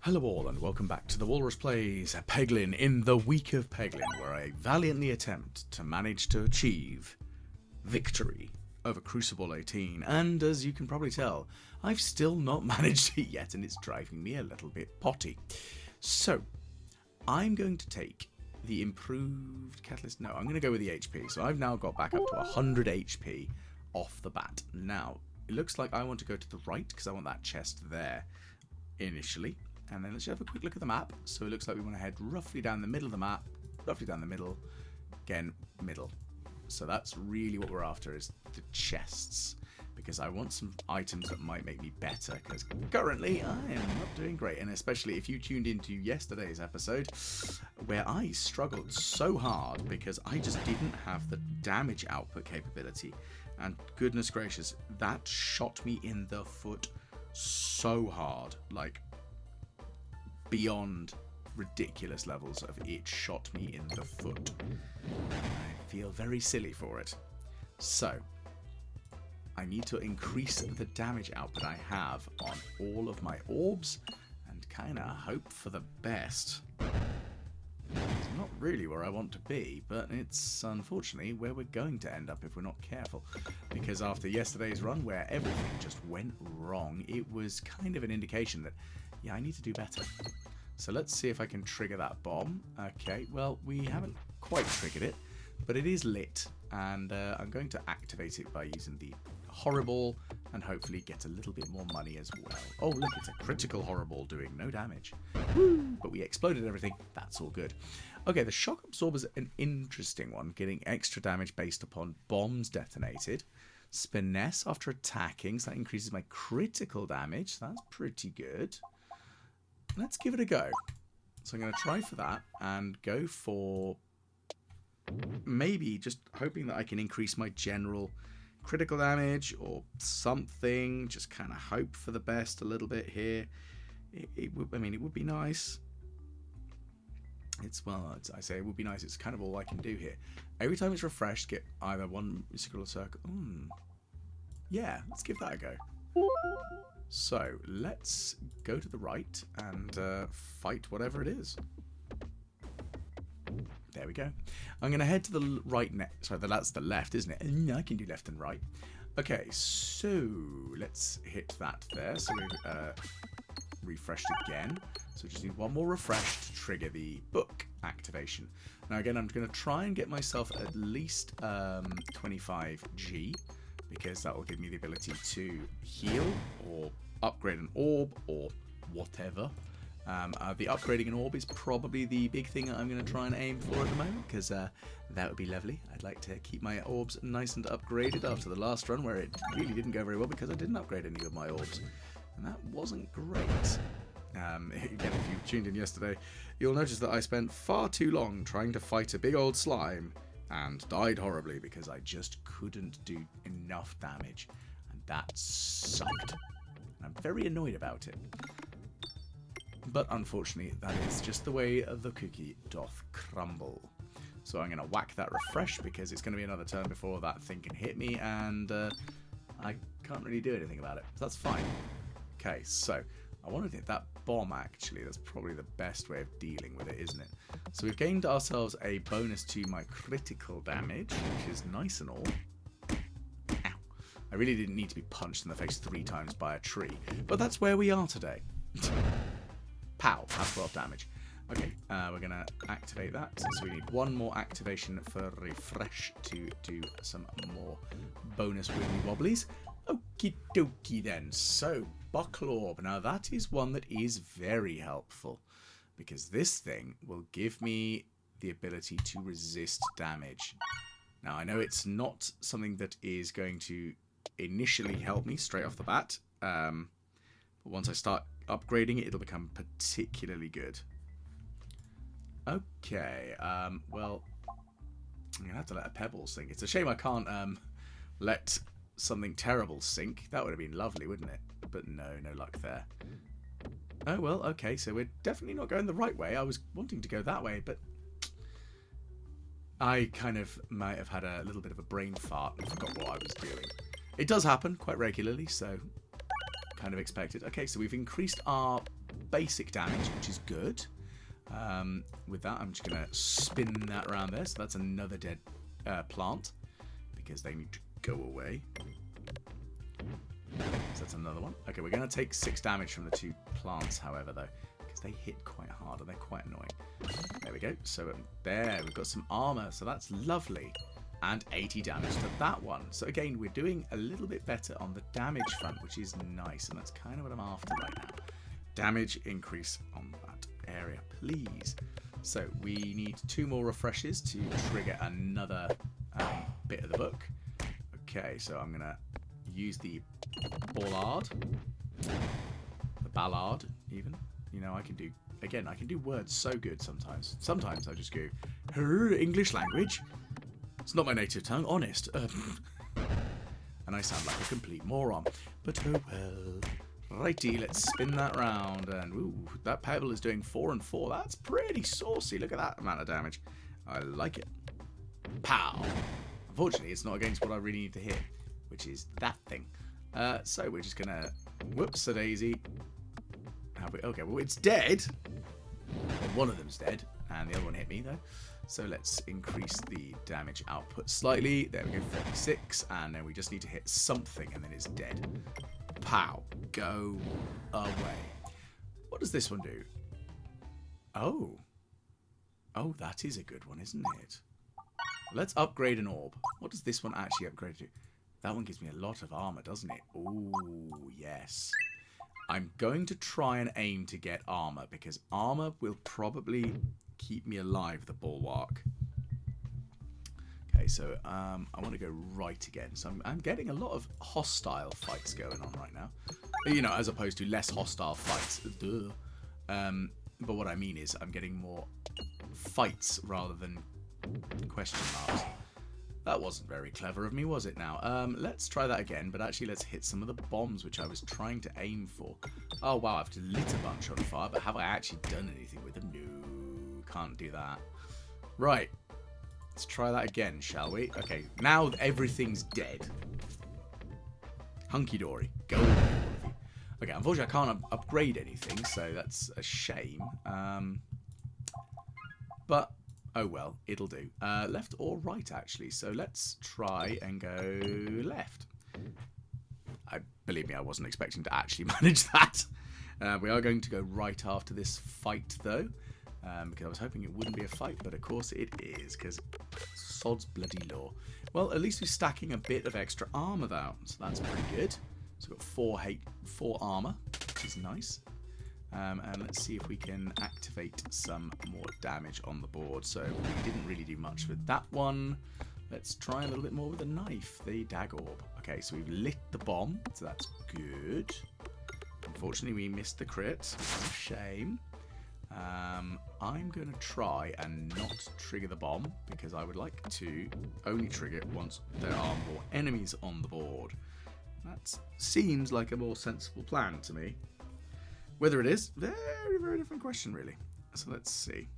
Hello all and welcome back to the Walrus Plays Peglin in the week of Peglin, where I valiantly attempt to manage to achieve victory over Cruciball 18, and as you can probably tell, I've still not managed it yet and it's driving me a little bit potty. So, I'm going to take the improved catalyst, no, I'm going to go with the HP, so I've now got back up to 100 HP off the bat. Now, it looks like I want to go to the right because I want that chest there initially. And then let's have a quick look at the map. So it looks like we want to head roughly down the middle of the map, roughly down the middle, again, middle. So that's really what we're after, is the chests, because I want some items that might make me better, because currently I am not doing great, and especially if you tuned into yesterday's episode, where I struggled so hard because I just didn't have the damage output capability, and goodness gracious, that shot me in the foot so hard, like beyond ridiculous levels of it shot me in the foot. I feel very silly for it. So, I need to increase the damage output I have on all of my orbs and kind of hope for the best. It's not really where I want to be, but it's unfortunately where we're going to end up if we're not careful. Because after yesterday's run where everything just went wrong, it was kind of an indication that, yeah, I need to do better. So let's see if I can trigger that bomb. Okay, well, we haven't quite triggered it, but it is lit, and I'm going to activate it by using the Horrible and hopefully get a little bit more money as well. Oh, look, it's a critical Horrible doing no damage. Woo! But we exploded everything. That's all good. Okay, the Shock Absorber is an interesting one, getting extra damage based upon bombs detonated. Finesse after attacking, so that increases my critical damage. So that's pretty good. Let's give it a go. So I'm going to try for that and go for maybe just hoping that I can increase my general critical damage or something. Just kind of hope for the best a little bit here. It would be nice. I say it would be nice. It's kind of all I can do here. Every time it's refreshed, get either one circle or circle. Yeah, let's give that a go. So, let's go to the right and fight whatever it is. There we go. I'm going to head to the right next. Sorry, that's the left, isn't it? I can do left and right. Okay, so let's hit that there. So we've refreshed again. So we just need one more refresh to trigger the book activation. Now again, I'm going to try and get myself at least 25G. Because that will give me the ability to heal or upgrade an orb or whatever. The upgrading an orb is probably the big thing that I'm going to try and aim for at the moment, because that would be lovely. I'd like to keep my orbs nice and upgraded after the last run where it really didn't go very well because I didn't upgrade any of my orbs. And that wasn't great. Again, if you tuned in yesterday, you'll notice that I spent far too long trying to fight a big old slime and died horribly because I just couldn't do enough damage, and that sucked. And I'm very annoyed about it. But unfortunately, that is just the way the cookie doth crumble. So I'm going to whack that refresh because it's going to be another turn before that thing can hit me, and I can't really do anything about it. So that's fine. Okay, so I want to hit that bomb, actually. That's probably the best way of dealing with it, isn't it? So we've gained ourselves a bonus to my critical damage, which is nice and all. Ow. I really didn't need to be punched in the face 3 times by a tree, but that's where we are today. Pow, that's 12 damage. Okay, we're going to activate that. So we need one more activation for refresh to do some more bonus wibbly wobblies. Okie dokie then. So, Buckle Orb. Now that is one that is very helpful, because this thing will give me the ability to resist damage. Now I know it's not something that is going to initially help me straight off the bat, but once I start upgrading it, it'll become particularly good. Okay, well, I'm going to have to let a pebble sink. It's a shame I can't let something terrible sink. That would have been lovely, wouldn't it? But no luck there. Oh well, okay, so we're definitely not going the right way. I was wanting to go that way, but I kind of might have had a little bit of a brain fart and forgot what I was doing. It does happen quite regularly, so kind of expected. Okay, so we've increased our basic damage, which is good. With that, I'm just going to spin that around there. So that's another dead plant, because they need to go away. So that's another one. Okay, we're going to take 6 damage from the 2 plants, however, though, because they hit quite hard and they're quite annoying. There we go. So there, we've got some armor. So that's lovely. And 80 damage to that one. So again, we're doing a little bit better on the damage front, which is nice. And that's kind of what I'm after right now. Damage increase on that area, please. So we need 2 more refreshes to trigger another bit of the book. Okay, so I'm going to use the ballad, the ballad even. You know, I can do words so good sometimes. Sometimes I just go, English language. It's not my native tongue, honest. And I sound like a complete moron. But oh well. Righty, let's spin that round. And ooh, that pebble is doing 4 and 4. That's pretty saucy. Look at that amount of damage. I like it. Pow. Unfortunately, it's not against what I really need to hit, which is that thing. So we're just going to... Whoops-a-daisy. Okay, well, it's dead. Well, one of them's dead. And the other one hit me, though. So let's increase the damage output slightly. There we go, 36. And then we just need to hit something, and then it's dead. Pow. Go away. What does this one do? Oh. Oh, that is a good one, isn't it? Let's upgrade an orb. What does this one actually upgrade to? That one gives me a lot of armor, doesn't it? Ooh, yes. I'm going to try and aim to get armor, because armor will probably keep me alive, the bulwark. Okay, so I want to go right again. So I'm getting a lot of hostile fights going on right now. You know, as opposed to less hostile fights. Duh. But what I mean is I'm getting more fights rather than question marks. That wasn't very clever of me, was it now? Let's try that again, but actually let's hit some of the bombs, which I was trying to aim for. Oh, wow, I've lit a bunch on fire, but have I actually done anything with them? No, can't do that. Right, let's try that again, shall we? Okay, now everything's dead. Hunky-dory. Go away, all of you. Okay, unfortunately, I can't upgrade anything, so that's a shame. But... oh well, it'll do. Left or right, actually. So let's try and go left. Believe me, I wasn't expecting to actually manage that. We are going to go right after this fight, though. Because I was hoping it wouldn't be a fight, but of course it is. Because sod's bloody law. Well, at least we're stacking a bit of extra armor, though. So that's pretty good. So we've got 4 armor, which is nice. And let's see if we can activate some more damage on the board. So we didn't really do much with that one. Let's try a little bit more with the knife, the dag orb. Okay, so we've lit the bomb, so that's good. Unfortunately, we missed the crit. Shame. I'm going to try and not trigger the bomb, because I would like to only trigger it once there are more enemies on the board. That seems like a more sensible plan to me. Whether it is, very, very different question, really. So let's see.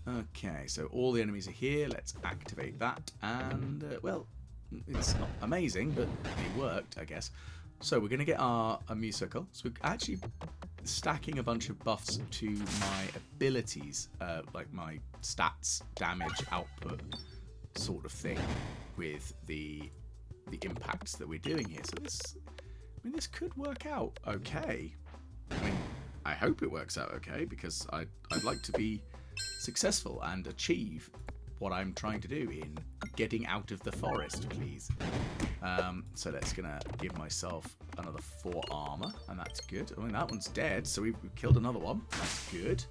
Okay, so all the enemies are here. Let's activate that. And, well, it's not amazing, but it worked, I guess. So we're going to get our musical. So we're actually stacking a bunch of buffs to my abilities, like my stats, damage, output, sort of thing, with the impacts that we're doing here. So this could work out okay. I mean, I hope it works out okay, because I'd like to be successful and achieve what I'm trying to do in getting out of the forest, please. So let's gonna give myself another 4 armor, and that's good. I mean, that one's dead, so we've killed another one. That's good.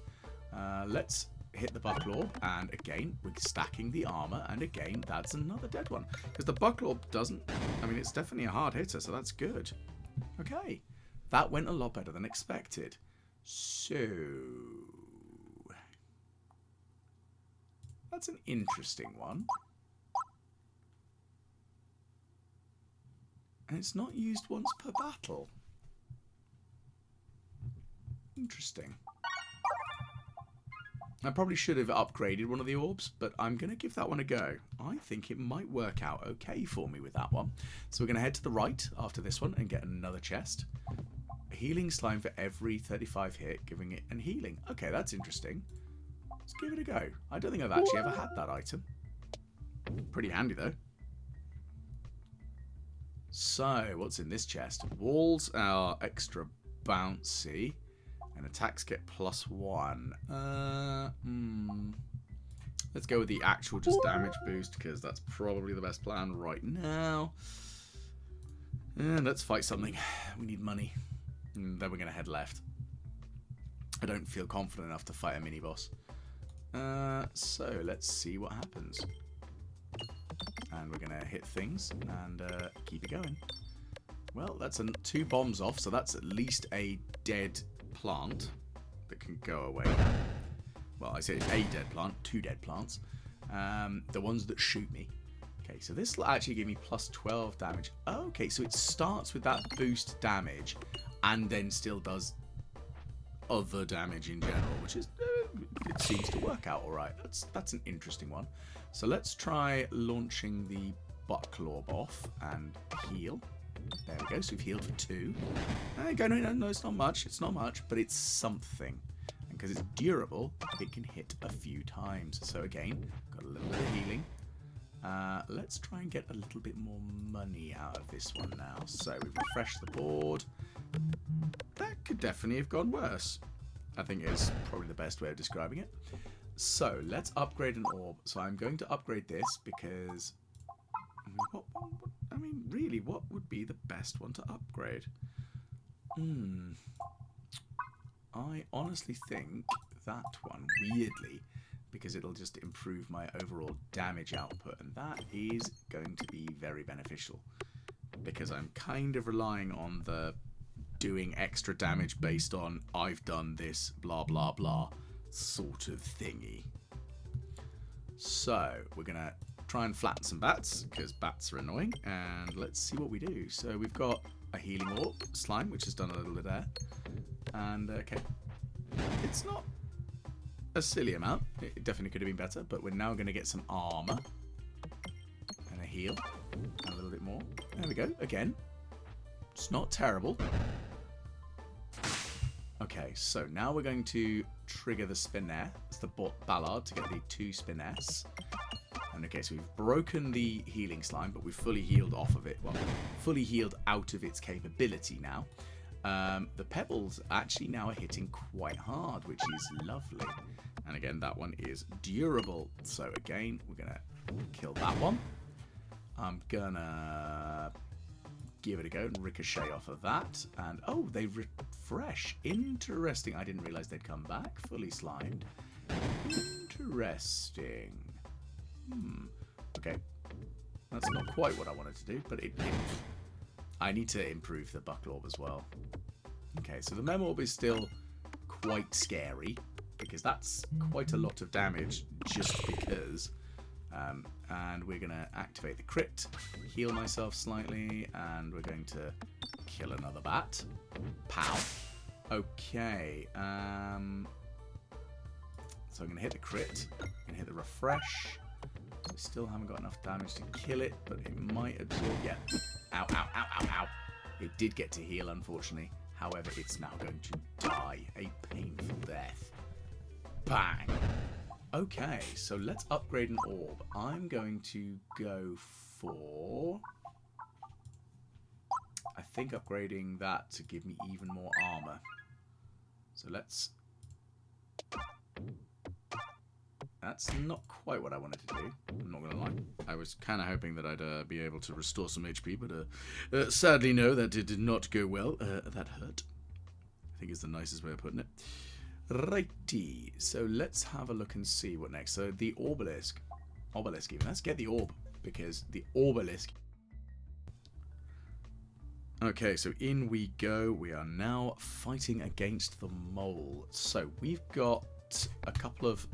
Let's hit the buckler, and again, we're stacking the armor, and again, that's another dead one. Because the buckler doesn't... I mean, it's definitely a hard hitter, so that's good. Okay. That went a lot better than expected. So... that's an interesting one. And it's not used once per battle. Interesting. I probably should have upgraded one of the orbs, but I'm going to give that one a go. I think it might work out okay for me with that one. So we're going to head to the right after this one and get another chest. healing slime for every 35 hit, giving it an healing. Okay, that's interesting. Let's give it a go. I don't think I've actually ever had that item. Pretty handy, though. So, what's in this chest? Walls are extra bouncy, and attacks get +1. Let's go with the actual just damage boost, because that's probably the best plan right now. And let's fight something. We need money. And then we're going to head left. I don't feel confident enough to fight a mini-boss. So, let's see what happens. And we're going to hit things and keep it going. Well, that's 2 bombs off, so that's at least a dead plant that can go away. Well, I say a dead plant, 2 dead plants. The ones that shoot me. Okay, so this will actually give me +12 damage. Okay, so it starts with that boost damage and then still does other damage in general, which is it seems to work out all right. That's an interesting one. So let's try launching the Bucklorb off and heal. There we go. So we've healed for 2. No, it's not much. It's not much, but it's something. And because it's durable, it can hit a few times. So again, got a little bit of healing. Let's try and get a little bit more money out of this one now. So we've refreshed the board. That could definitely have gone worse, I think is probably the best way of describing it. So let's upgrade an orb. So I'm going to upgrade this because I mean, really, what would be the best one to upgrade? I honestly think that one, weirdly, because it'll just improve my overall damage output, and that is going to be very beneficial because I'm kind of relying on the doing extra damage based on I've done this blah blah blah sort of thingy. So we're gonna try and flatten some bats because bats are annoying, and let's see what we do. So we've got a healing orb slime which has done a little bit there, and okay, it's not a silly amount. It definitely could have been better, but we're now going to get some armor and a heal and a little bit more. There we go. Again, it's not terrible. Okay, so now we're going to trigger the spinner. It's the ballard to get the 2 spinners. And okay, so we've broken the healing slime, but we've fully healed off of it. Well, fully healed out of its capability now. The pebbles actually now are hitting quite hard, which is lovely. And again, that one is durable. So again, we're going to kill that one. I'm going to give it a go and ricochet off of that. And oh, they refresh. Interesting. I didn't realize they'd come back fully slimed. Interesting. Okay. That's not quite what I wanted to do, but I need to improve the Bucklorb as well. Okay, so the Mem Orb is still quite scary because that's quite a lot of damage just because. And we're going to activate the crit, heal myself slightly, and we're going to kill another bat. Pow. Okay. So I'm going to hit the crit, I'm going to hit the refresh. I still haven't got enough damage to kill it, but it might absorb. Yeah. Ow, ow, ow, ow, ow. It did get to heal, unfortunately. However, it's now going to die a painful death. Bang. Okay, so let's upgrade an orb. I'm going to go for, I think, upgrading that to give me even more armor. So let's... That's not quite what I wanted to do. I'm not going to lie. I was kind of hoping that I'd be able to restore some HP, but sadly, no, that did not go well. That hurt. I think is the nicest way of putting it. Righty. So let's have a look and see what next. So the obelisk. Obelisk even. Let's get the orb, because the obelisk... Okay, so in we go. We are now fighting against the mole. So we've got a couple of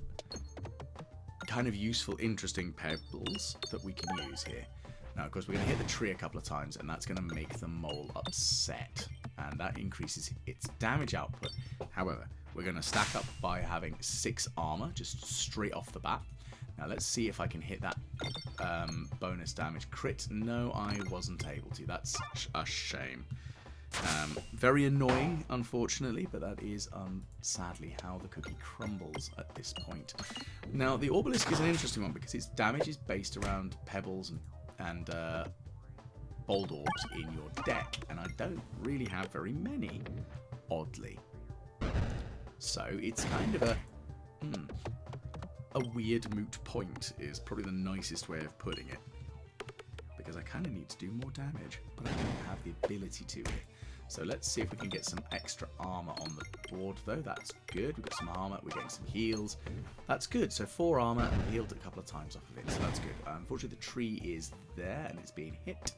kind of useful, interesting pebbles that we can use here. Now, of course, we're going to hit the tree a couple of times, and that's going to make the mole upset, and that increases its damage output. However, we're going to stack up by having 6 armor, just straight off the bat. Now, let's see if I can hit that bonus damage crit. No, I wasn't able to. That's a shame. Very annoying, unfortunately, but that is sadly how the cookie crumbles at this point. Now, the Obelisk is an interesting one because its damage is based around pebbles and bold orbs in your deck, and I don't really have very many, oddly. So it's kind of a weird moot point is probably the nicest way of putting it. Because I kind of need to do more damage, but I don't have the ability to it. So let's see if we can get some extra armor on the board, though. That's good. We've got some armor. We're getting some heals. That's good. So 4 armor, and we healed a couple of times off of it. So that's good. Unfortunately, the tree is there, and it's being hit.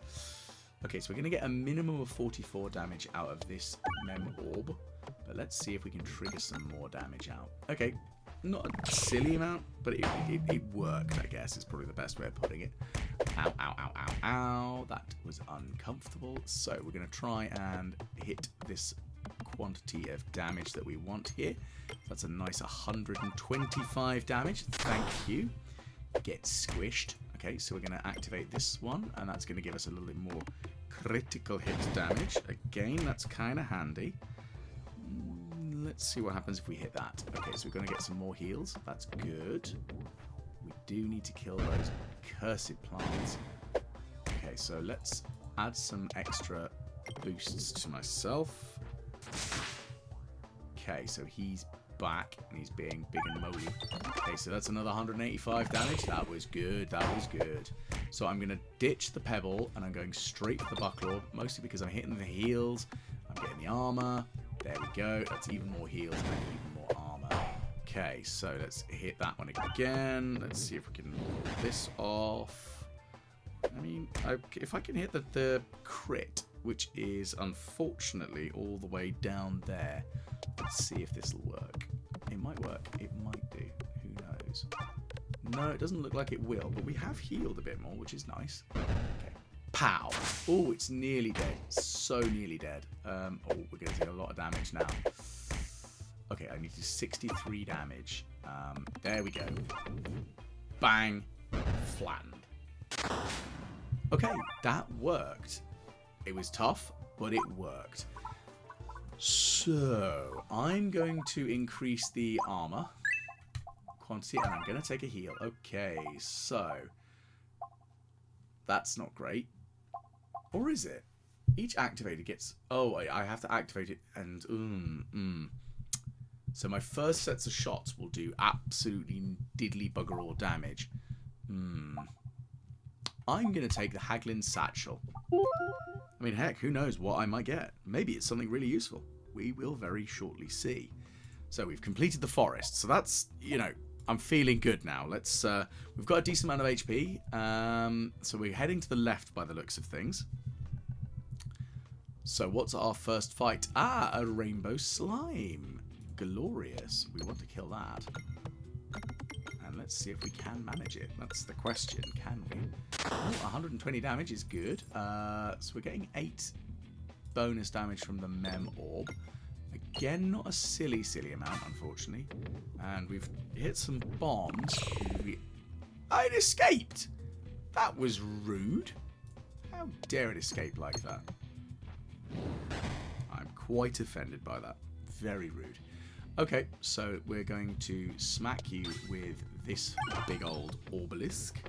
Okay, so we're going to get a minimum of 44 damage out of this mem orb. But let's see if we can trigger some more damage out. Okay, not a silly amount, but it worked, I guess, is probably the best way of putting it. Ow, ow, ow, ow, ow. That was uncomfortable. So we're going to try and hit this quantity of damage that we want here. That's a nice 125 damage. Thank you. Get squished. Okay, so we're going to activate this one, and that's going to give us a little bit more critical hit damage. Again, that's kind of handy. Let's see what happens if we hit that. Okay, so we're going to get some more heals. That's good. We do need to kill those cursed plants. Okay, so let's add some extra boosts to myself. Okay, so he's back and he's being big and moly. Okay, so that's another 185 damage. That was good. That was good. So I'm going to ditch the pebble and I'm going straight for the buckler, mostly because I'm hitting the heals. I'm getting the armor. There we go. That's even more heals and even more armor. Okay, so let's hit that one again. Let's see if we can pull this off. I mean, if I can hit the crit, which is unfortunately all the way down there. Let's see if this will work. It might work. It might do. Who knows? No, it doesn't look like it will, but we have healed a bit more, which is nice. Okay. Pow! Oh, it's nearly dead. So nearly dead. Oh, we're going to take a lot of damage now. Okay, I need to do 63 damage. There we go. Bang. Flattened. Okay, that worked. It was tough, but it worked. So, I'm going to increase the armor quantity, and I'm going to take a heal. Okay, so that's not great. Or is it? Each activator gets... Oh, I have to activate it, and... So my first sets of shots will do absolutely diddly bugger all damage. I'm going to take the Peglin satchel. I mean, heck, who knows what I might get. Maybe it's something really useful. We will very shortly see. So we've completed the forest. So that's, you know, I'm feeling good now. Let's, we've got a decent amount of HP. So we're heading to the left by the looks of things. So what's our first fight? Ah, a rainbow slime. Glorious. We want to kill that. And let's see if we can manage it. That's the question. Can we? Oh, 120 damage is good. So we're getting 8 bonus damage from the mem orb. Again, not a silly amount, unfortunately. And we've hit some bombs. It escaped! That was rude. How dare it escape like that? I'm quite offended by that. Very rude. Okay, so we're going to smack you with this big old obelisk.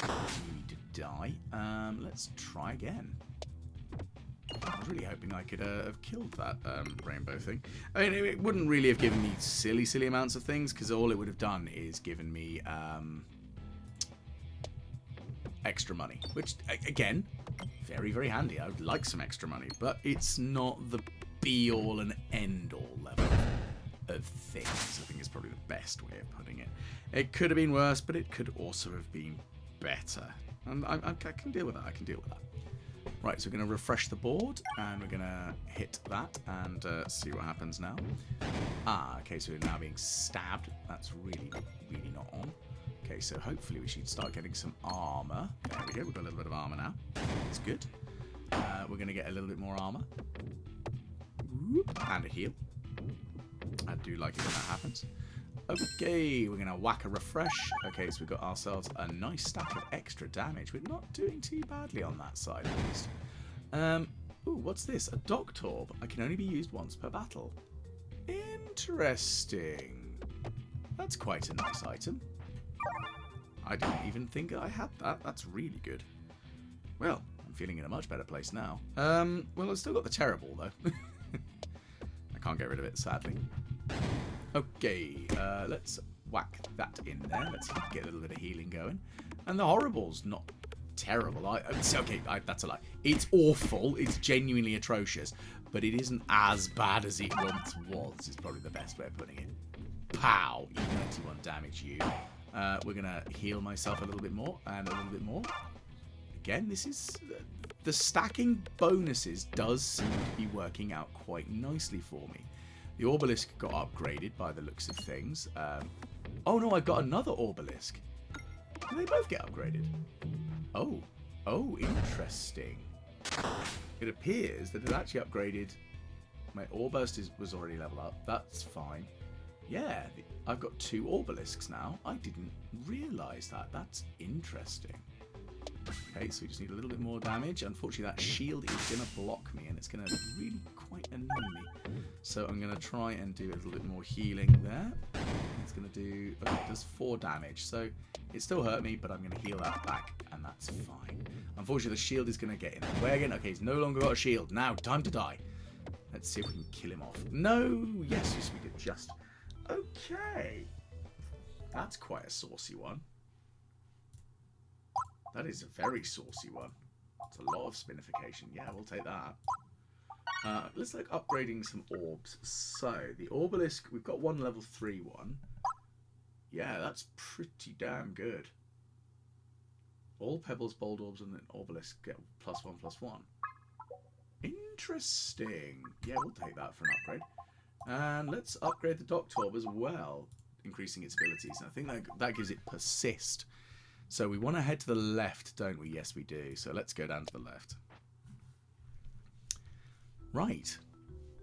You need to die. Let's try again. I was really hoping I could have killed that rainbow thing. I mean, it wouldn't really have given me silly amounts of things, because all it would have done is given me extra money. Which, again, very handy. I would like some extra money, but it's not the be-all and end-all level of things. I think is probably the best way of putting it. It could have been worse, but it could also have been better. And I can deal with that. I can deal with that. Right, so we're going to refresh the board, and we're going to hit that and see what happens now. Ah, okay, so we're now being stabbed. That's really not on. Okay, so hopefully we should start getting some armor. There we go, we've got a little bit of armor now. That's good. We're going to get a little bit more armor. And a heal. I do like it when that happens. Okay, we're going to whack a refresh. Okay, so we've got ourselves a nice stack of extra damage. We're not doing too badly on that side, at least. Ooh, what's this? A Doctorb. I can only be used once per battle. Interesting. That's quite a nice item. I didn't even think I had that. That's really good. Well, I'm feeling in a much better place now. Well, I've still got the Terrible, though. I can't get rid of it, sadly. Okay, let's whack that in there. Let's get a little bit of healing going. And the Horrible's not terrible. That's a lie. It's awful. It's genuinely atrocious. But it isn't as bad as it once was, is probably the best way of putting it. Pow! E91 damage you. We're going to heal myself a little bit more, and a little bit more. Again, this is... the stacking bonuses does seem to be working out quite nicely for me. The Obelisk got upgraded by the looks of things. Oh no, I've got another Obelisk. Do they both get upgraded? Oh. Oh, interesting. It appears that it actually upgraded... My Orburst was already leveled up. That's fine. Yeah, I've got 2 Obelisks now. I didn't realise that. That's interesting. Okay, so we just need a little bit more damage. Unfortunately, that shield is going to block me, and it's going to really quite annoy me. So I'm going to try and do a little bit more healing there. It's going to do... Okay, it does 4 damage. So it still hurt me, but I'm going to heal that back, and that's fine. Unfortunately, the shield is going to get in the way again. Okay, he's no longer got a shield. Now, time to die. Let's see if we can kill him off. No! Yes, we did just... Okay. That's quite a saucy one. That is a very saucy one. It's a lot of spinification. Yeah, we'll take that. Let's look upgrading some orbs. So, the Obelisk, we've got one level 3 one. Yeah, that's pretty damn good. All Pebbles, Bold Orbs, and the Obelisk get +1/+1. Interesting. Yeah, we'll take that for an upgrade. And let's upgrade the Doctorb as well, increasing its abilities. And I think that gives it Persist. So we want to head to the left, don't we? Yes, we do. So let's go down to the left. Right.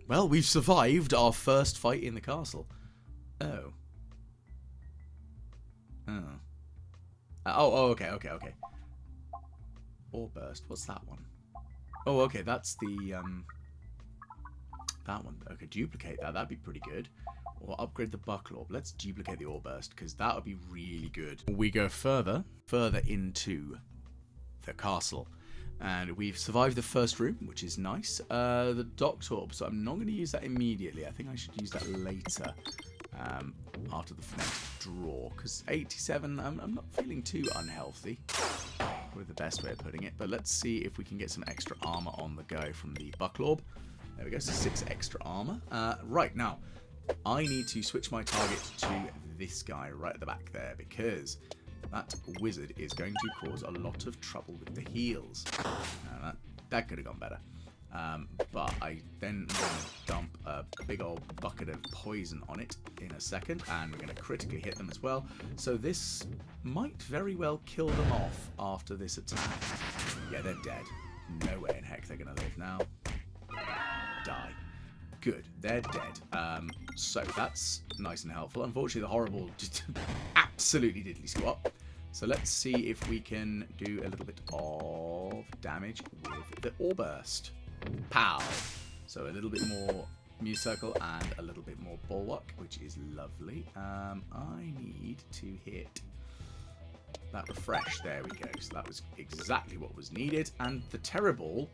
Well, we've survived our first fight in the castle. Oh. Oh. Okay. Orburst. What's that one? Oh, okay. That's the... That one. Okay, duplicate that. That'd be pretty good. Or upgrade the Buckle Orb. Let's duplicate the Orburst, because that would be really good. We go further into the castle. And we've survived the first room, which is nice. The Doctorb, so I'm not going to use that immediately. I think I should use that later, after the next draw. Because 87, I'm not feeling too unhealthy. Probably the best way of putting it. But let's see if we can get some extra armor on the go from the Buckle Orb. There we go, so 6 extra armor. Right, now, I need to switch my target to this guy right at the back there, because that wizard is going to cause a lot of trouble with the heals. That could have gone better. But I then am going to dump a big old bucket of poison on it in a second, and we're going to critically hit them as well. So this might very well kill them off after this attack. Yeah, they're dead. No way in heck they're going to live now. Die. Good, they're dead. So that's nice and helpful. Unfortunately, the Horrible just absolutely diddly squat. So let's see if we can do a little bit of damage with the Orburst. Pow! So a little bit more Muse Circle and a little bit more Bulwark, which is lovely. I need to hit that refresh. There we go. So that was exactly what was needed. And the Terrible,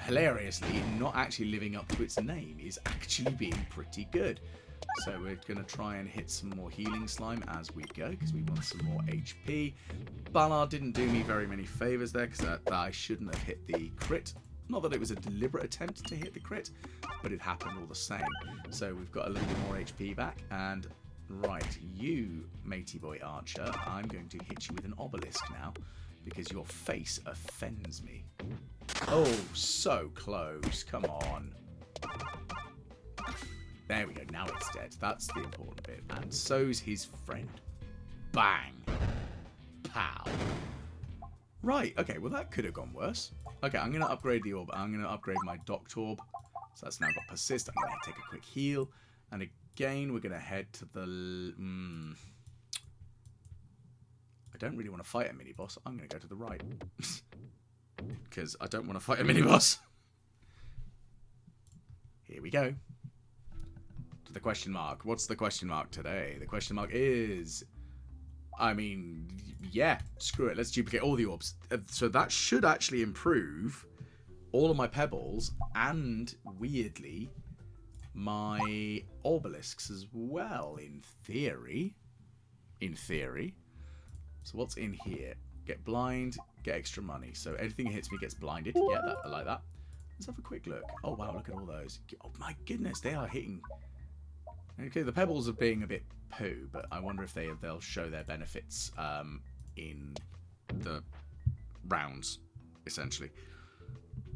hilariously, not actually living up to its name, is actually being pretty good. So we're going to try and hit some more healing slime as we go, because we want some more HP. Ballard didn't do me very many favours there, because I shouldn't have hit the crit. Not that it was a deliberate attempt to hit the crit, but it happened all the same. So we've got a little bit more HP back, and right, you, matey boy archer, I'm going to hit you with an obelisk now, because your face offends me. Oh, so close. Come on. There we go. Now it's dead. That's the important bit. And so's his friend. Bang. Pow. Right. Okay. Well, that could have gone worse. Okay. I'm going to upgrade the orb. I'm going to upgrade my Doctorb. So that's now got Persist. I'm going to take a quick heal. And again, we're going to head to the... I don't really want to fight a mini-boss. I'm going to go to the right. Because I don't want to fight a mini-boss. Here we go. To the question mark. What's the question mark today? The question mark is... I mean, yeah, screw it. Let's duplicate all the orbs. So that should actually improve all of my pebbles and, weirdly, my obelisks as well, in theory. In theory. So what's in here? Get blind, get extra money. So anything that hits me gets blinded. Yeah, that, I like that. Let's have a quick look. Oh, wow, look at all those. Oh, my goodness, they are hitting... Okay, the pebbles are being a bit poo, but I wonder if they'll show their benefits in the rounds, essentially.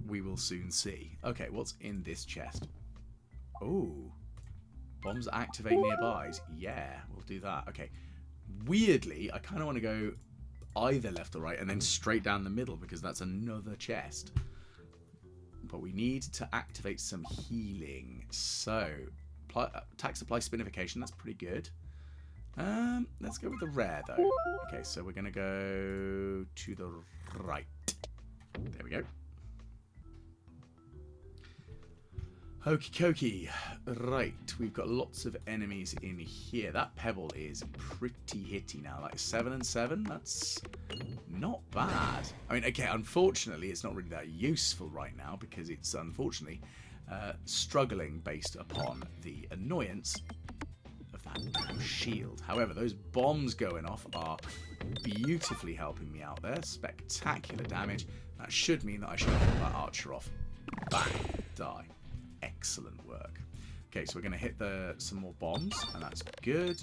We will soon see. Okay, what's in this chest? Oh, bombs activate nearbys. Yeah, we'll do that. Okay, weirdly, I kind of want to go either left or right and then straight down the middle because that's another chest. But we need to activate some healing. So, attack supply spinification, that's pretty good. Let's go with the rare though. Okay, so we're going to go to the right. There we go. Hokey cokey. Right, we've got lots of enemies in here. That pebble is pretty hitty now, like 7 and 7. That's not bad. I mean, okay, unfortunately, it's not really that useful right now because it's unfortunately struggling based upon the annoyance of that shield. However, those bombs going off are beautifully helping me out there. Spectacular damage. That should mean that I should pull that archer off. Bang, die. Excellent work. Okay, so we're going to hit some more bombs, and that's good.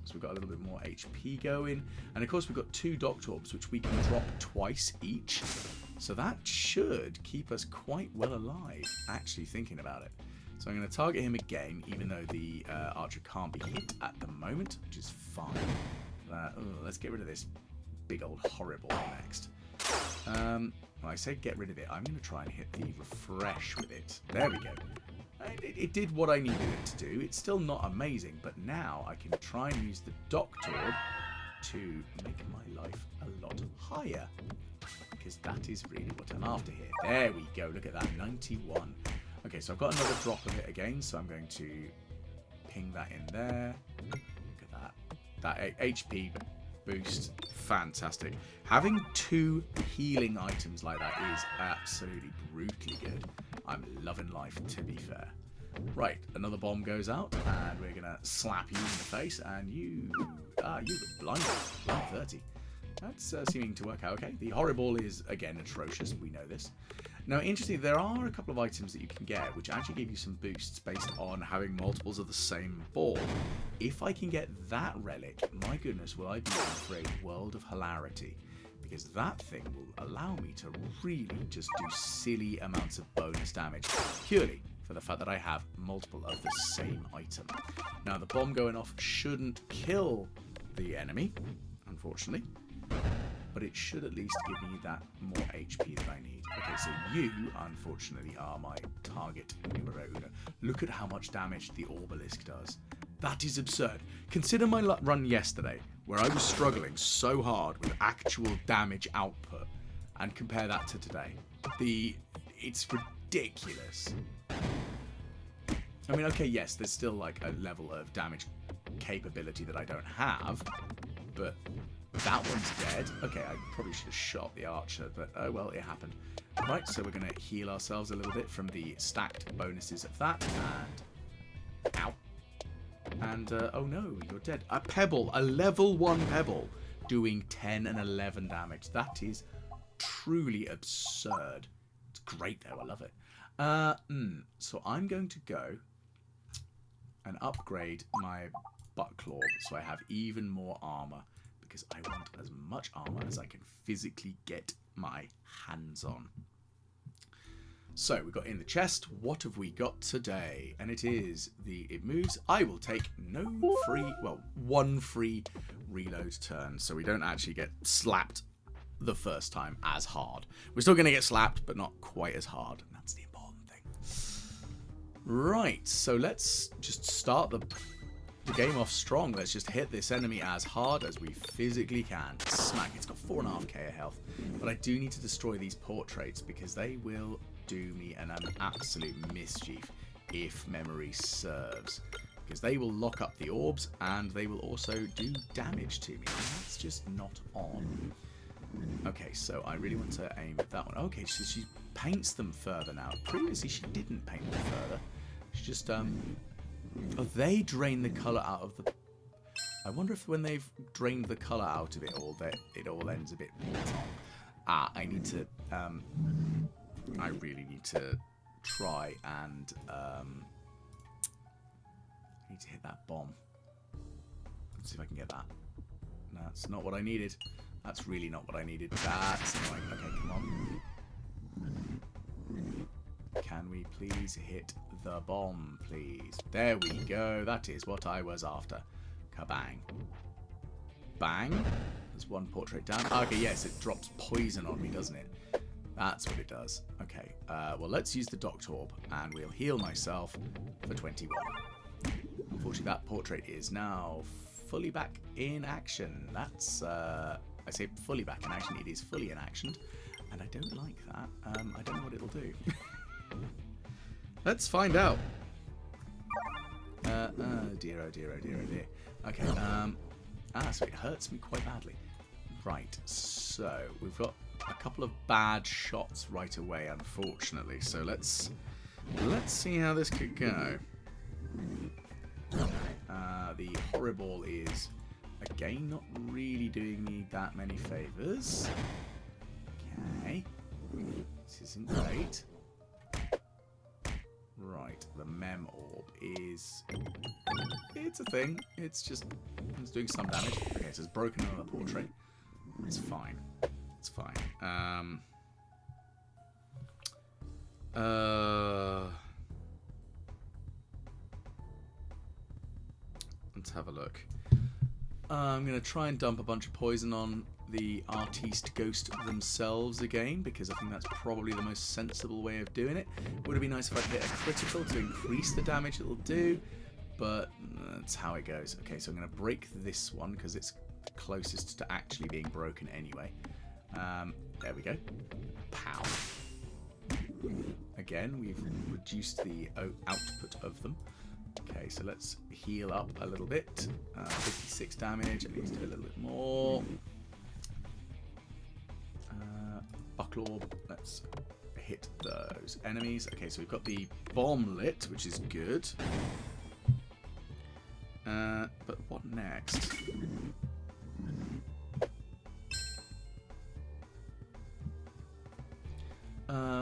So we've got a little bit more HP going. And of course, we've got 2 Doctor Orbs, which we can drop twice each. So that should keep us quite well alive, actually thinking about it. So I'm going to target him again, even though the archer can't be hit at the moment, which is fine. Let's get rid of this big old horrible next. When I say get rid of it, I'm going to try and hit the refresh with it. There we go. It did what I needed it to do. It's still not amazing, but now I can try and use the Doctor Orb to make my life a lot higher. Because that is really what I'm after here. There we go. Look at that. 91. Okay, so I've got another drop of it again, so I'm going to ping that in there. Look at that. That HP boost. Fantastic. Having 2 healing items like that is absolutely brutally good. I'm loving life, to be fair. Right, another bomb goes out, and we're going to slap you in the face, and you get blinded. Blind 30. That's seeming to work out okay. The Horriball is, again, atrocious. We know this. Now, interestingly, there are a couple of items that you can get which actually give you some boosts based on having multiples of the same ball. If I can get that relic, my goodness, will I be in for a world of hilarity. Because that thing will allow me to really just do silly amounts of bonus damage. Purely for the fact that I have multiple of the same item. Now, the bomb going off shouldn't kill the enemy, unfortunately. But it should at least give me that more HP that I need. Okay, so you, unfortunately, are my target numero uno. Look at how much damage the Obelisk does. That is absurd. Consider my run yesterday, where I was struggling so hard with actual damage output, and compare that to today. It's ridiculous. I mean, okay, yes, there's still like a level of damage capability that I don't have, but that one's dead. Okay, I probably should have shot the archer, but oh well, it happened. Right, so we're going to heal ourselves a little bit from the stacked bonuses of that, and... Ow. And, oh no, you're dead. A pebble, a level 1 pebble, doing 10 and 11 damage. That is truly absurd. It's great though, I love it. So I'm going to go and upgrade my buttclaw so I have even more armor, because I want as much armor as I can physically get my hands on. So we've got in the chest, what have we got today? And it moves. I will take one free reload turn, so we don't actually get slapped the first time as hard. We're still going to get slapped, but not quite as hard. And that's the important thing. Right, so let's just start the game off strong. Let's just hit this enemy as hard as we physically can. Smack. It's got 4.5k of health. But I do need to destroy these portraits because they will do me an absolute mischief if memory serves. Because they will lock up the orbs, and they will also do damage to me. And that's just not on. Okay, so I really want to aim at that one. Okay, so she paints them further now. Previously, she didn't paint them further. She just, oh, they drain the colour out of the... I wonder if when they've drained the colour out of it all, that it all ends a bit... I need to, I really need to try and, I need to hit that bomb. Let's see if I can get that. No, that's not what I needed. That's really not what I needed. That's annoying. Okay, come on. Can we please hit the bomb, please? There we go. That is what I was after. Kabang. Bang. There's one portrait down. Okay, yes, it drops poison on me, doesn't it? That's what it does. Okay, well, let's use the Doctor Orb, and we'll heal myself for 21. Unfortunately, that portrait is now fully back in action. That's, I say fully back in action. It is fully in action, and I don't like that. I don't know what it'll do. Let's find out. Oh dear, oh dear, oh dear, oh dear. Okay, so it hurts me quite badly. Right, so we've got a couple of bad shots right away, unfortunately. So let's see how this could go. The Horriball is, again, not really doing me that many favours. Okay, this isn't great. Right, the Mem Orb is... It's a thing. It's just... It's doing some damage. Okay, so it's broken another portrait. It's fine. It's fine. Let's have a look. I'm going to try and dump a bunch of poison on the artiste ghost themselves again, because I think that's probably the most sensible way of doing it. Would it be nice if I hit a critical to increase the damage it'll do, but that's how it goes. Okay, so I'm going to break this one because it's closest to actually being broken anyway. There we go. Pow. Again, we've reduced the output of them. Okay, so let's heal up a little bit. 56 damage. I need to do a little bit more. Buckle Orb. Let's hit those enemies. Okay, so we've got the bomb lit, which is good. But what next?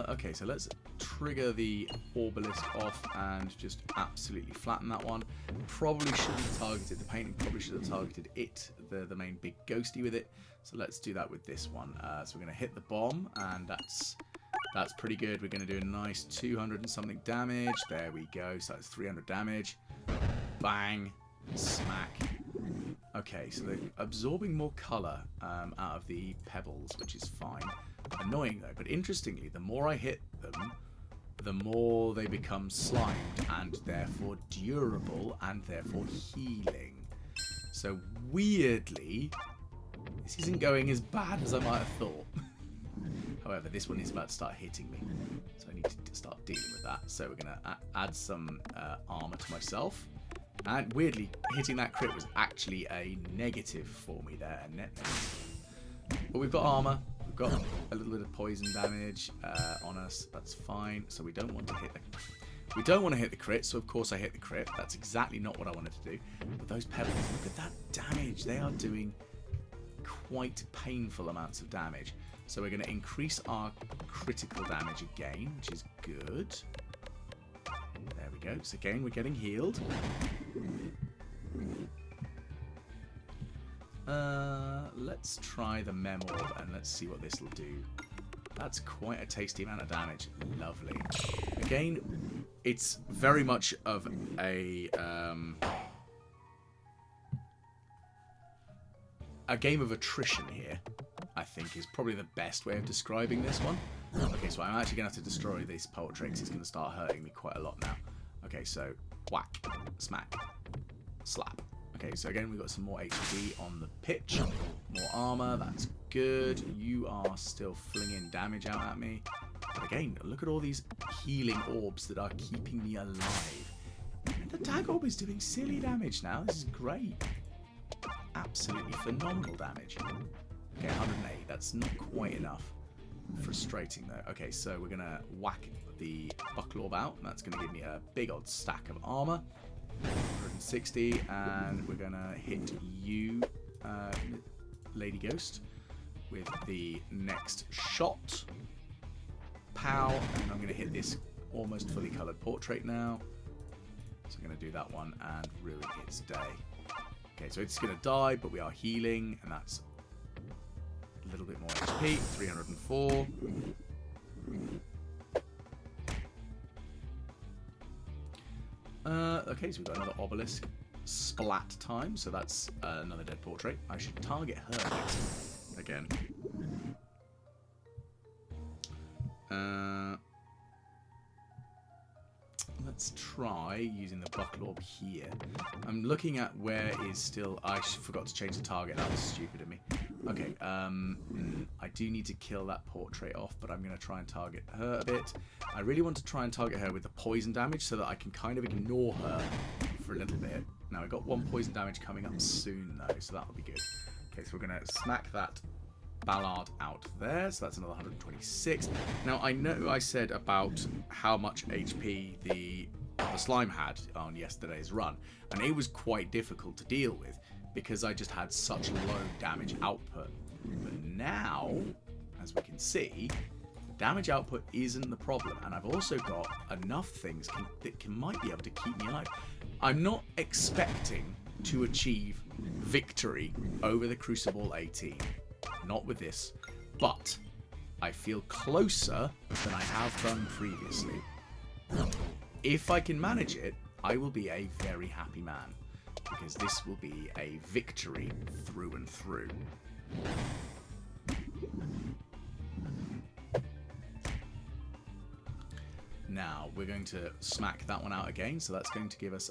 Okay, so let's trigger the Orbalist off and just absolutely flatten that one. Probably should have targeted the painting, probably should have targeted it, the main big ghosty with it. So let's do that with this one. So we're going to hit the bomb, and that's pretty good. We're going to do a nice 200 and something damage. There we go. So that's 300 damage. Bang. Smack. Okay, so they're absorbing more colour out of the pebbles, which is fine. Annoying though, but interestingly, the more I hit them, the more they become slimed and therefore durable and therefore healing. So weirdly, this isn't going as bad as I might have thought. However, this one is about to start hitting me, so I need to start dealing with that. So we're going to add some armour to myself. And weirdly, hitting that crit was actually a negative for me there, a net negative. But we've got armour. We've got a little bit of poison damage on us. That's fine. So we don't want to hit the crit. So of course I hit the crit. That's exactly not what I wanted to do. But those pebbles, look at that damage. They are doing quite painful amounts of damage. So we're going to increase our critical damage again, which is good. There we go. So again, we're getting healed. Let's try the Mem Orb and let's see what this will do. That's quite a tasty amount of damage. Lovely. Again, it's very much of a game of attrition here, I think, is probably the best way of describing this one. Okay, so I'm actually going to have to destroy this portrait because it's going to start hurting me quite a lot now. Okay, so whack, smack, slap. Okay, so again, we've got some more HP on the pitch. More armor, that's good. You are still flinging damage out at me. again, look at all these healing orbs that are keeping me alive. And the Dag Orb is doing silly damage now. This is great. Absolutely phenomenal damage. Okay, 108. That's not quite enough. Frustrating though. Okay, so we're gonna whack the Buckle Orb out, and that's gonna give me a big old stack of armor. 160, and we're gonna hit you, Lady Ghost, with the next shot. Pow! And I'm gonna hit this almost fully coloured portrait now. So I'm gonna do that one and ruin its day. Okay, so it's gonna die, but we are healing, and that's a little bit more HP, 304. Okay, so we've got another obelisk splat time, so that's another dead portrait. I should target her next again. Let's try using the Buckle Orb here. I'm looking at where is still... I forgot to change the target. That was stupid of me. Okay, I do need to kill that portrait off, but I'm going to try and target her a bit. I really want to try and target her with the poison damage so that I can kind of ignore her for a little bit. Now, I got 1 poison damage coming up soon, though, so that'll be good. Okay, so we're going to smack that Ballard out there, so that's another 126. Now, I know I said about how much HP the slime had on yesterday's run, and it was quite difficult to deal with because I just had such low damage output. But now, as we can see, the damage output isn't the problem, and I've also got enough things that might be able to keep me alive. I'm not expecting to achieve victory over the Cruciball 18. Not with this, but I feel closer than I have done previously. If I can manage it, I will be a very happy man, because this will be a victory through and through. Now, we're going to smack that one out again, so that's going to give us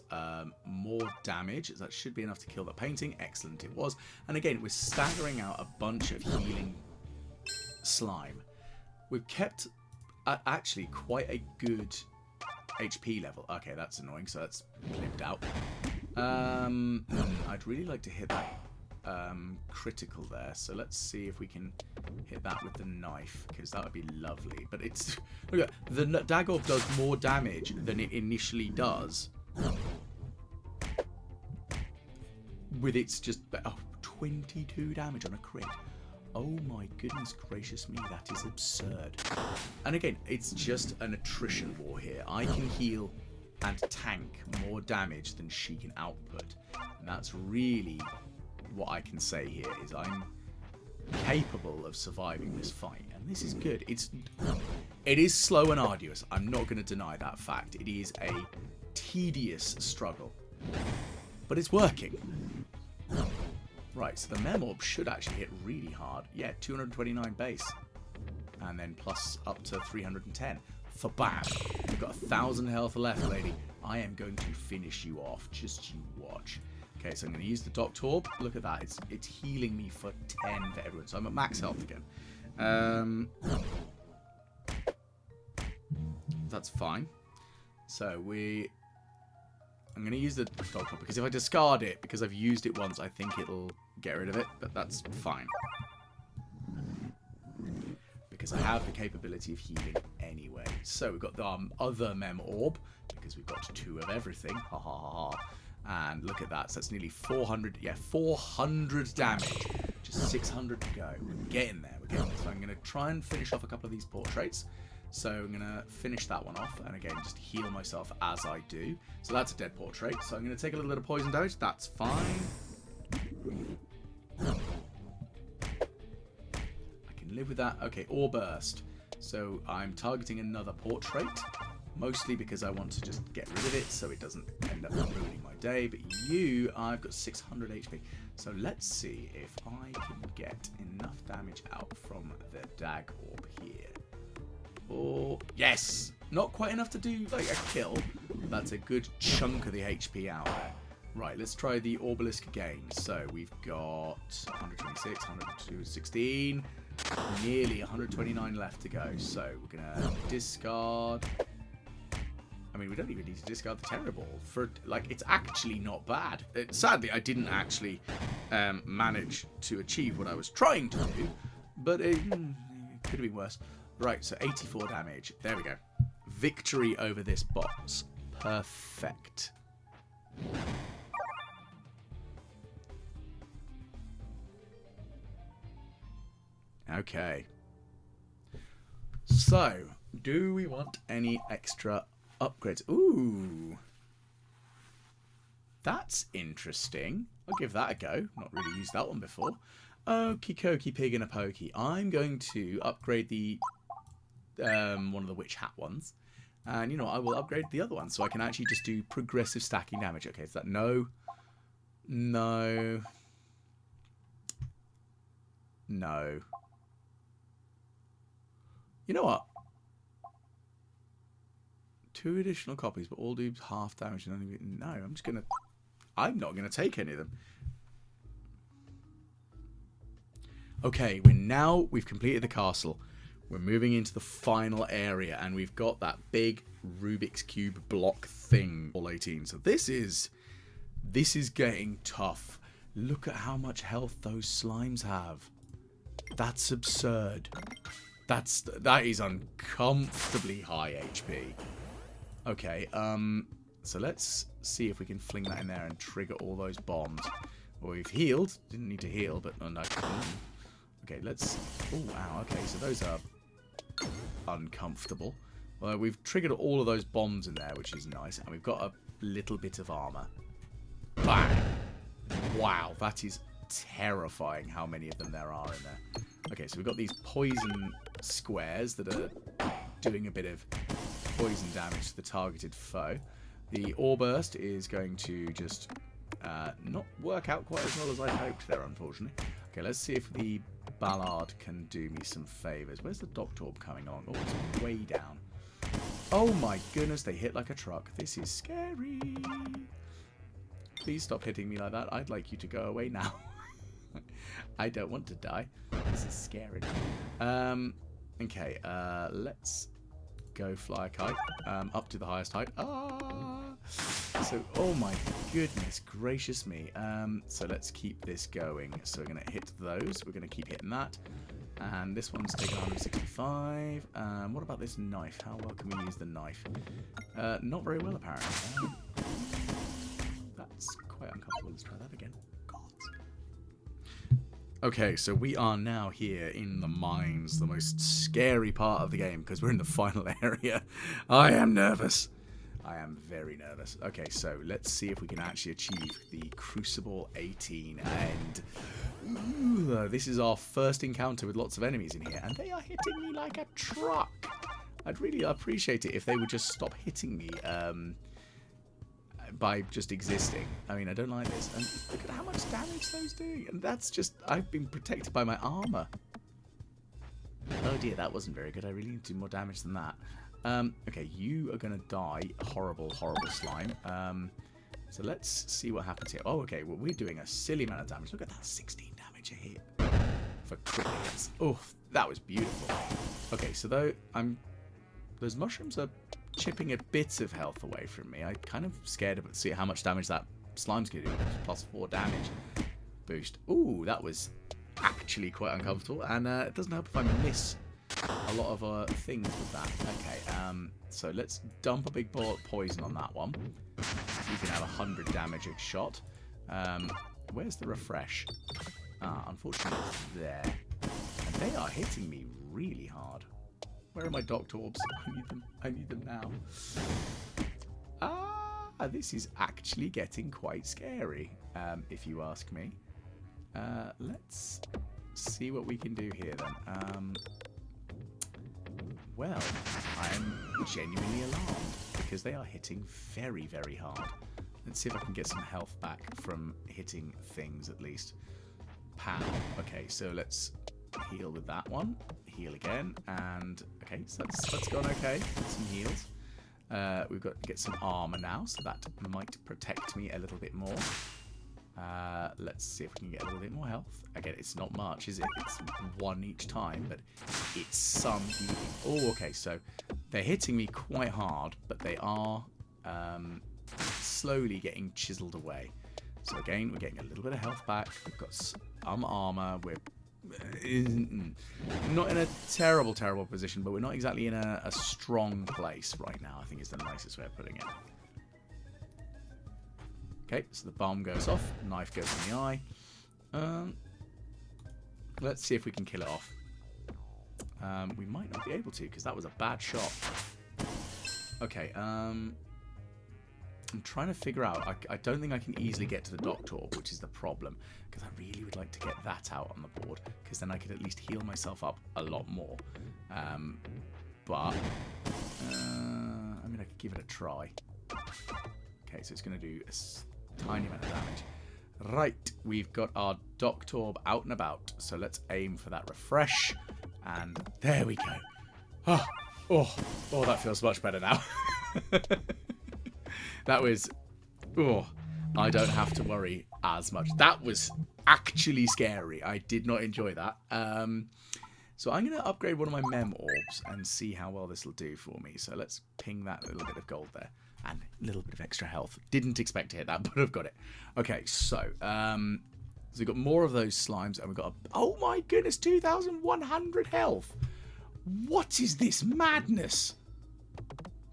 more damage. That should be enough to kill the painting. Excellent, it was. And again, we're staggering out a bunch of healing slime. We've kept actually quite a good HP level. Okay, that's annoying, so that's clipped out. I'd really like to hit that critical there, so let's see if we can hit that with the knife, because that would be lovely. But it's, look at the Dag Orb does more damage than it initially does with its just 22 damage on a crit. Oh my goodness gracious me, that is absurd. And again, it's just an attrition war here. I can heal and tank more damage than she can output, and that's really what I can say here, is I'm capable of surviving this fight, and this is good. It is slow and arduous. I'm not going to deny that fact. It is a tedious struggle, but it's working. Right, so the Mem Orb should actually hit really hard. Yeah, 229 base, and then plus up to 310. For bam, we've got 1,000 health left, lady. I am going to finish you off. Just you watch. Okay, so I'm going to use the Doctor Orb. Look at that. It's healing me for 10 for everyone. So I'm at max health again. That's fine. So I'm going to use the Doctor Orb, because if I discard it, because I've used it once, I think it'll get rid of it. But that's fine, because I have the capability of healing anyway. So we've got the other Mem Orb, because we've got 2 of everything. Ha ha ha ha. And look at that, so that's nearly 400, yeah, 400 damage. Just 600 to go. We're getting there, we're getting there. So I'm going to try and finish off a couple of these portraits. So I'm going to finish that one off, and again, just heal myself as I do. So that's a dead portrait. So I'm going to take a little bit of poison damage, that's fine. I can live with that. Okay, Ore Burst. So I'm targeting another portrait, mostly because I want to just get rid of it so it doesn't end up ruining my day. But I've got 600 HP. So let's see if I can get enough damage out from the Dag Orb here. Oh, yes! Not quite enough to do like a kill. That's a good chunk of the HP out there. Right, let's try the Obelisk again. So we've got 126, 116, nearly 129 left to go. So we're going to discard... I mean, we don't even need to discard the Terror Ball. It's actually not bad. Sadly, I didn't actually manage to achieve what I was trying to do, but it could have been worse. Right, so 84 damage. There we go. Victory over this boss. Perfect. Okay. So, do we want any extra upgrades? Ooh. That's interesting. I'll give that a go. Not really used that one before. Okie dokie, pig and a pokey. I'm going to upgrade the one of the witch hat ones. And, you know, I will upgrade the other one so I can actually just do progressive stacking damage. Okay, so that no. No. No. You know what? 2 additional copies, but all do half damage. And only... No, I'm not gonna take any of them. Okay, we've completed the castle. We're moving into the final area, and we've got that big Rubik's Cube block thing. All 18. So this is getting tough. Look at how much health those slimes have. That's absurd. That is uncomfortably high HP. Okay, so let's see if we can fling that in there and trigger all those bombs. Well, we've healed. Didn't need to heal, but no. Okay, let's... Oh, wow. Okay, so those are uncomfortable. Well, we've triggered all of those bombs in there, which is nice. And we've got a little bit of armor. Bang! Wow, that is terrifying how many of them there are in there. Okay, so we've got these poison squares that are doing a bit of poison damage to the targeted foe. The ore burst is going to just not work out quite as well as I hoped there, unfortunately. Okay, let's see if the Ballard can do me some favours. Where's the Doctorb coming on? Oh, it's way down. Oh my goodness, they hit like a truck. This is scary. Please stop hitting me like that. I'd like you to go away now. I don't want to die. This is scary. Okay, let's go fly a kite up to the highest height. So, oh my goodness gracious me. So let's keep this going. So we're going to hit those. We're going to keep hitting that. And this one's taken 165. What about this knife? How well can we use the knife? Not very well, apparently. That's quite uncomfortable. Let's try that again. Okay, so we are now here in the mines, the most scary part of the game, because we're in the final area. I am nervous. I am very nervous. Okay, so let's see if we can actually achieve the Cruciball 18. And this is our first encounter with lots of enemies in here, and they are hitting me like a truck. I'd really appreciate it if they would just stop hitting me by just existing. I mean, I don't like this. And look at how much damage those do. And that's just... I've been protected by my armor. Oh dear, that wasn't very good. I really need to do more damage than that. Okay, you are going to die. Horrible, horrible slime. So let's see what happens here. Oh, okay, well, we're doing a silly amount of damage. Look at that, 16 damage a hit. For crit hits. Oh, that was beautiful. Okay, so though those mushrooms are chipping a bit of health away from me. I'm kind of scared to see how much damage that slime's going to do. Plus 4 damage boost. Ooh, that was actually quite uncomfortable. And it doesn't help if I miss a lot of things with that. Okay, so let's dump a big ball of poison on that one. You can have 100 damage a shot. Where's the refresh? Unfortunately, it's there. And they are hitting me really hard. Where are my Doctorbs? I need them now. This is actually getting quite scary, if you ask me. Let's see what we can do here then. Well, I'm genuinely alarmed because they are hitting very, very hard. Let's see if I can get some health back from hitting things at least. Pow. Okay, so let's heal with that one. Heal again, and okay, so that's gone okay. Some heals. We've got to get some armor now, so that might protect me a little bit more. Let's see if we can get a little bit more health. Again, it's not much, is it? It's 1 each time, but it's some healing. Oh, okay, so they're hitting me quite hard, but they are slowly getting chiseled away. So again, we're getting a little bit of health back. We've got some armor. We're not in a terrible position, but we're not exactly in a strong place right now, I think is the nicest way of putting it. Okay, so the bomb goes off, knife goes in the eye. Let's see if we can kill it off. We might not be able to, because that was a bad shot. Okay, I'm trying to figure out. I don't think I can easily get to the Doctor, which is the problem, because I really would like to get that out on the board, because then I could at least heal myself up a lot more. But I mean, I could give it a try. Okay, so it's going to do a tiny amount of damage. Right, we've got our Doctorb out and about, so let's aim for that refresh, and there we go. Oh, that feels much better now. That was... Oh, I don't have to worry as much. That was actually scary. I did not enjoy that. So I'm going to upgrade one of my mem orbs and see how well this will do for me. So let's ping that little bit of gold there. And a little bit of extra health. Didn't expect to hit that, but I've got it. Okay, so we've got more of those slimes, and we've got oh my goodness, 2,100 health. What is this madness?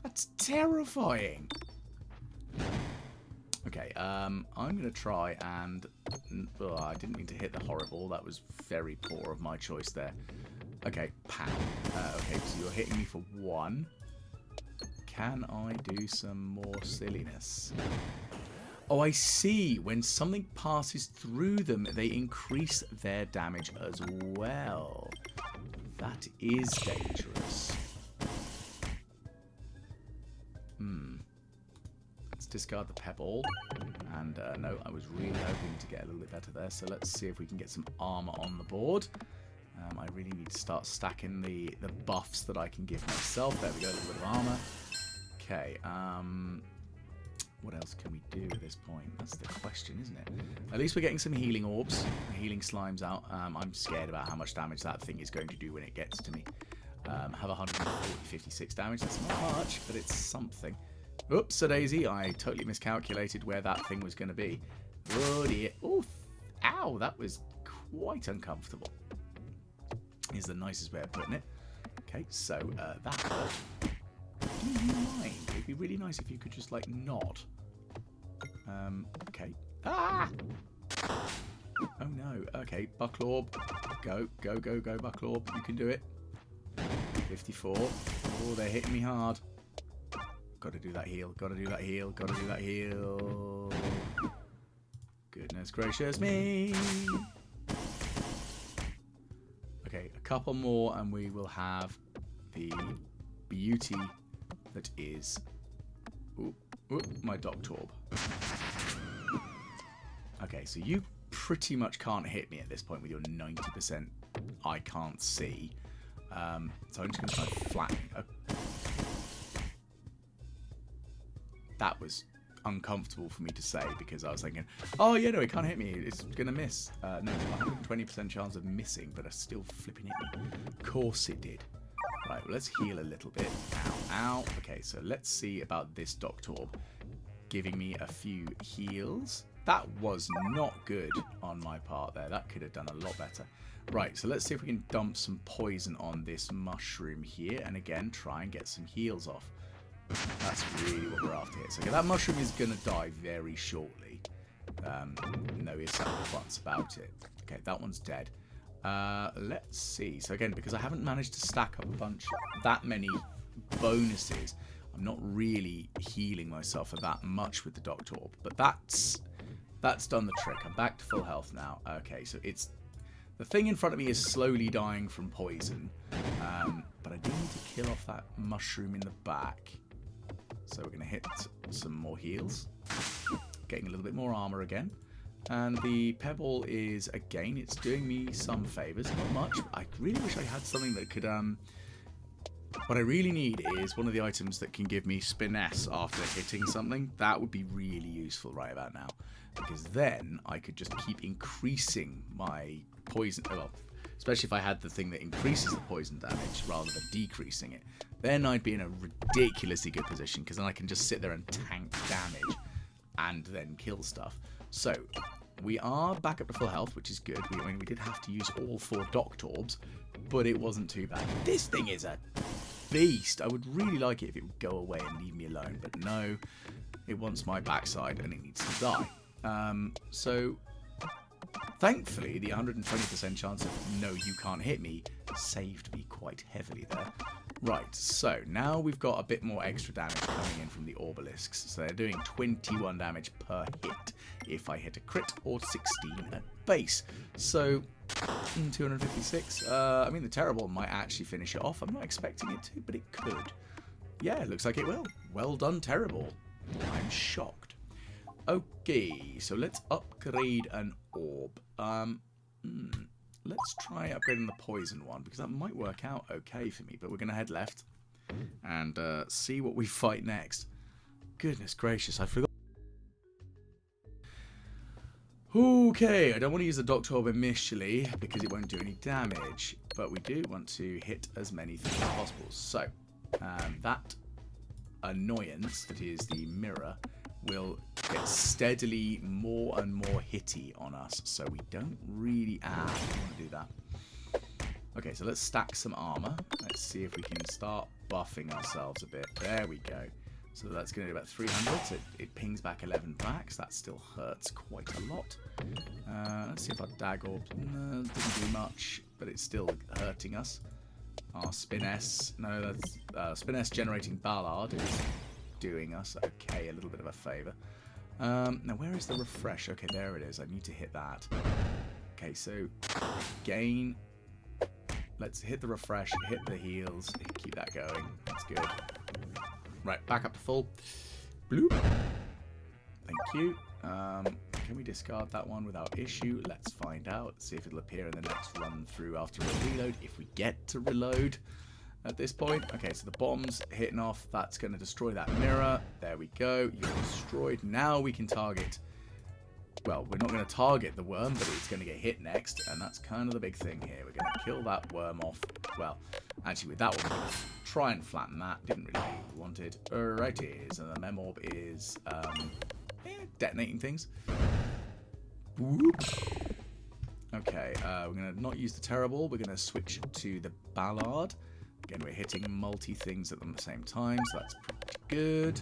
That's terrifying. Okay, I'm gonna try and I didn't mean to hit the horrible. That was very poor of my choice there. Okay, pow. Okay, so you're hitting me for 1. Can I do some more silliness? Oh, I see. When something passes through them, they increase their damage as well. That is dangerous. Let's discard the pebble. And no, I was really hoping to get a little bit better there. So let's see if we can get some armor on the board. I really need to start stacking the buffs that I can give myself. There we go, a little bit of armor. Okay, what else can we do at this point? That's the question, isn't it? At least we're getting some healing orbs, healing slimes out. I'm scared about how much damage that thing is going to do when it gets to me. Have 56 damage. That's not much, but it's something. Oops, a daisy. I totally miscalculated where that thing was going to be. Oh dear. Oh, ow, that was quite uncomfortable. Is the nicest way of putting it. Okay, so that hurt. Do you mind? It'd be really nice if you could just, like, nod. Okay. Ah! Oh, no. Okay, Bucklorb. Go, Bucklorb. You can do it. 54. Oh, they're hitting me hard. Gotta do that heal. Gotta do that heal. Gotta do that heal. Goodness gracious me. Okay, a couple more and we will have the beauty that is my Doctorb. Okay, so you pretty much can't hit me at this point with your 90% I can't see. So I'm just going to try flattening. That was uncomfortable for me to say because I was thinking, oh yeah, no, it can't hit me. It's going to miss. No, 120% chance of missing, but it's still flipping hit me. Of course it did. Right, well, let's heal a little bit. Ow, ow. Okay, so let's see about this Doctorb giving me a few heals. That was not good on my part there. That could have done a lot better. Right, so let's see if we can dump some poison on this mushroom here. And again, try and get some heals off. That's really what we're after here. So okay, that mushroom is going to die very shortly. No ifs, ands, or buts about it. Okay, that one's dead. Let's see. So again, because I haven't managed to stack up that many bonuses, I'm not really healing myself for that much with the Doctorb. But that's done the trick. I'm back to full health now. Okay, so it's the thing in front of me is slowly dying from poison, but I do need to kill off that mushroom in the back. So we're going to hit some more heals, getting a little bit more armor again. And the pebble is, again, it's doing me some favors, not much. But I really wish I had something that could What I really need is one of the items that can give me Spiness after hitting something. That would be really useful right about now. Because then I could just keep increasing my poison... Well, especially if I had the thing that increases the poison damage rather than decreasing it. Then I'd be in a ridiculously good position, because then I can just sit there and tank damage and then kill stuff. So, we are back up to full health, which is good. I mean, we did have to use all 4 Doctorbs, but it wasn't too bad. This thing is a beast. I would really like it if it would go away and leave me alone, but no, it wants my backside and it needs to die. So, thankfully, the 120% chance of no, you can't hit me saved me quite heavily there. Right, so now we've got a bit more extra damage coming in from the Obelisks. So they're doing 21 damage per hit if I hit a crit, or 16 at base. So, 256. I mean, the Terrible might actually finish it off. I'm not expecting it to, but it could. Yeah, it looks like it will. Well done, Terrible. I'm shocked. Okay, so let's upgrade an orb. Let's try upgrading the poison one, because that might work out okay for me. But we're going to head left and see what we fight next. Goodness gracious, I forgot. Okay, I don't want to use the Doctorb initially because it won't do any damage. But we do want to hit as many things as possible. So, that annoyance that is the mirror will get steadily more and more hitty on us, so we don't really want to do that. Okay, so let's stack some armor. Let's see if we can start buffing ourselves a bit. There we go. So that's going to do about 300, so it pings back 11 packs. That still hurts quite a lot. Let's see if our Dagger doesn't do much, but it's still hurting us. Our Spiness, no, that's Spiness generating Ballard is doing us okay, a little bit of a favour. Now where is the refresh? Okay, there it is. I need to hit that. Okay, so gain. Let's hit the refresh, hit the heals, keep that going. That's good. Right, back up to full. Bloop. Thank you. Can we discard that one without issue? Let's find out. See if it'll appear in the next run through after a reload, if we get to reload at this point. Okay, so the bomb's hitting off. That's going to destroy that mirror. There we go. You're destroyed. Now we can target. Well, we're not going to target the worm, but it's going to get hit next, and that's kind of the big thing here. We're going to kill that worm off. Well, actually, with that one, we're going to try and flatten that. Didn't really want it. Alrighty, so the Mem Orb is detonating things. Whoop. Okay, we're going to not use the Terrible. We're going to switch to the Ballard. Again, we're hitting multi-things at the same time, so that's pretty good.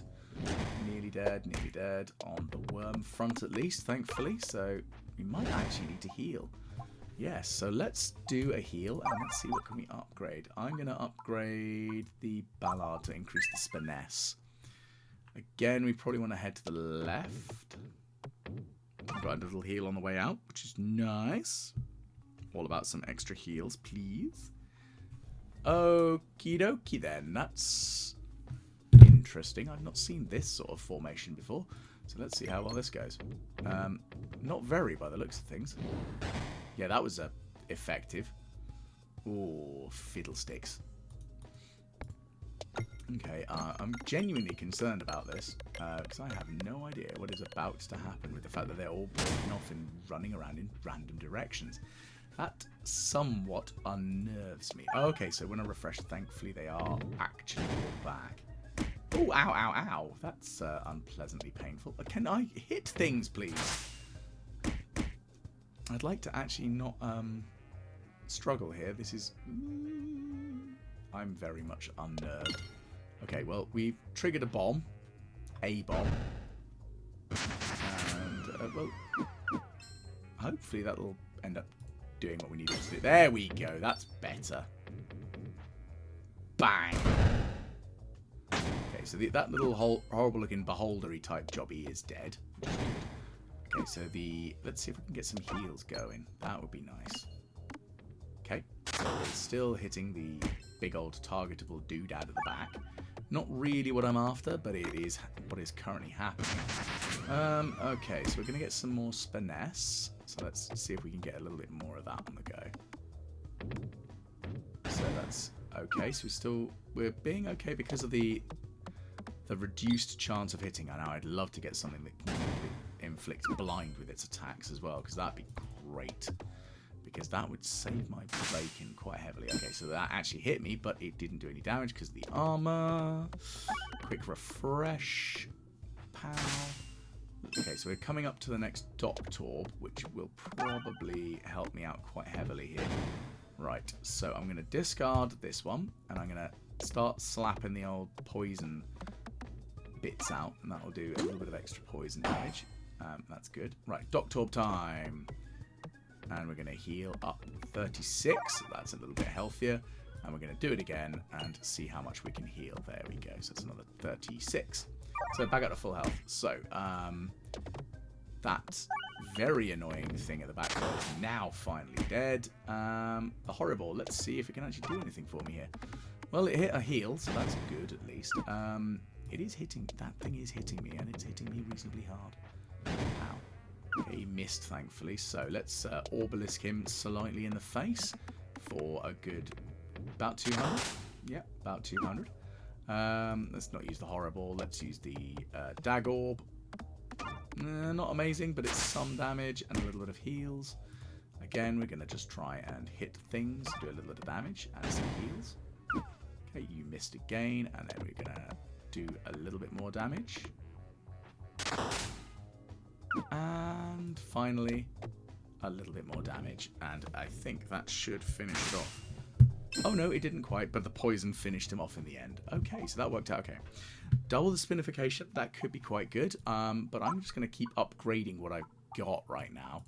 Nearly dead on the worm front at least, thankfully, so we might actually need to heal. Yes, so let's do a heal, and let's see what can we upgrade. I'm going to upgrade the Ballard to increase the Spiness. Again, we probably want to head to the left. Got a little heal on the way out, which is nice. All about some extra heals, please. Okie dokie then, that's interesting. I've not seen this sort of formation before, so let's see how well this goes. Not very by the looks of things. Yeah, that was effective. Oh, fiddlesticks. Okay, I'm genuinely concerned about this, because I have no idea what is about to happen with the fact that they're all breaking off and running around in random directions. That somewhat unnerves me. Okay, so when I refresh, thankfully they are actually all back. Oh, ow, ow, ow. That's unpleasantly painful. Can I hit things, please? I'd like to actually not struggle here. This is... I'm very much unnerved. Okay, well, we've triggered a bomb. A bomb. And, well, hopefully that'll end up doing what we need it to do. There we go. That's better. Bang. Okay, so that little horrible-looking beholdery type jobby is dead. Okay, so let's see if we can get some heals going. That would be nice. Okay, so we're still hitting the big old targetable doodad at the back. Not really what I'm after, but it is what is currently happening. Okay, so we're going to get some more Spiness. So let's see if we can get a little bit more of that on the go. So that's okay. So we're being okay because of the reduced chance of hitting. I know I'd love to get something that can inflict blind with its attacks as well, because that'd be great. Because that would save my bacon quite heavily. Okay, so that actually hit me, but it didn't do any damage because of the armor. Quick refresh. Pow. Okay, so we're coming up to the next Doctorb, which will probably help me out quite heavily here. Right, so I'm going to discard this one, and I'm going to start slapping the old poison bits out, and that will do a little bit of extra poison damage. That's good. Right, Doctorb time. And we're going to heal up 36. That's a little bit healthier. And we're going to do it again and see how much we can heal. There we go. So that's another 36. So back up to full health. So that very annoying thing at the back door is now finally dead. The horrible. Let's see if it can actually do anything for me here. Well, it hit a heal, so that's good at least. It is hitting. That thing is hitting me, and it's hitting me reasonably hard. Ow. Okay, he missed, thankfully. So let's Orbalisk him slightly in the face for a good about 200. Yeah, about 200. Let's not use the Horrible. Let's use the Dagorb. Not amazing, but it's some damage and a little bit of heals. Again, we're going to just try and hit things, do a little bit of damage and some heals. Okay, you missed again, and then we're going to do a little bit more damage. And finally, a little bit more damage. And I think that should finish it off. Oh no, it didn't quite, but the poison finished him off in the end. Okay, so that worked out okay. Double the spinification, that could be quite good. But I'm just going to keep upgrading what I've got right now,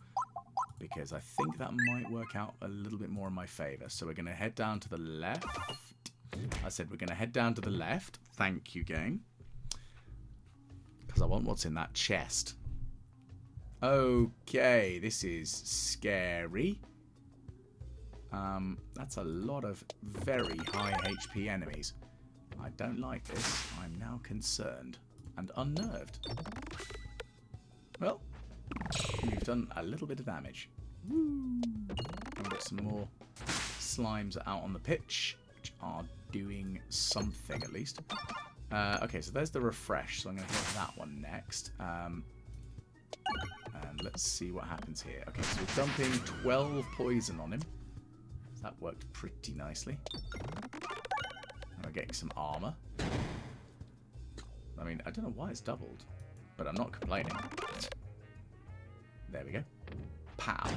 because I think that might work out a little bit more in my favour. So we're going to head down to the left. I said we're going to head down to the left. Thank you, game. Because I want what's in that chest. Okay, this is scary. That's a lot of very high HP enemies. I don't like this. I'm now concerned and unnerved. Well, we've done a little bit of damage. Woo! We've got some more slimes out on the pitch, which are doing something at least. Okay, so there's the refresh, so I'm going to hit that one next. And let's see what happens here. Okay, so we're dumping 12 poison on him. So that worked pretty nicely. And we're getting some armor. I mean, I don't know why it's doubled, but I'm not complaining. There we go. Pow.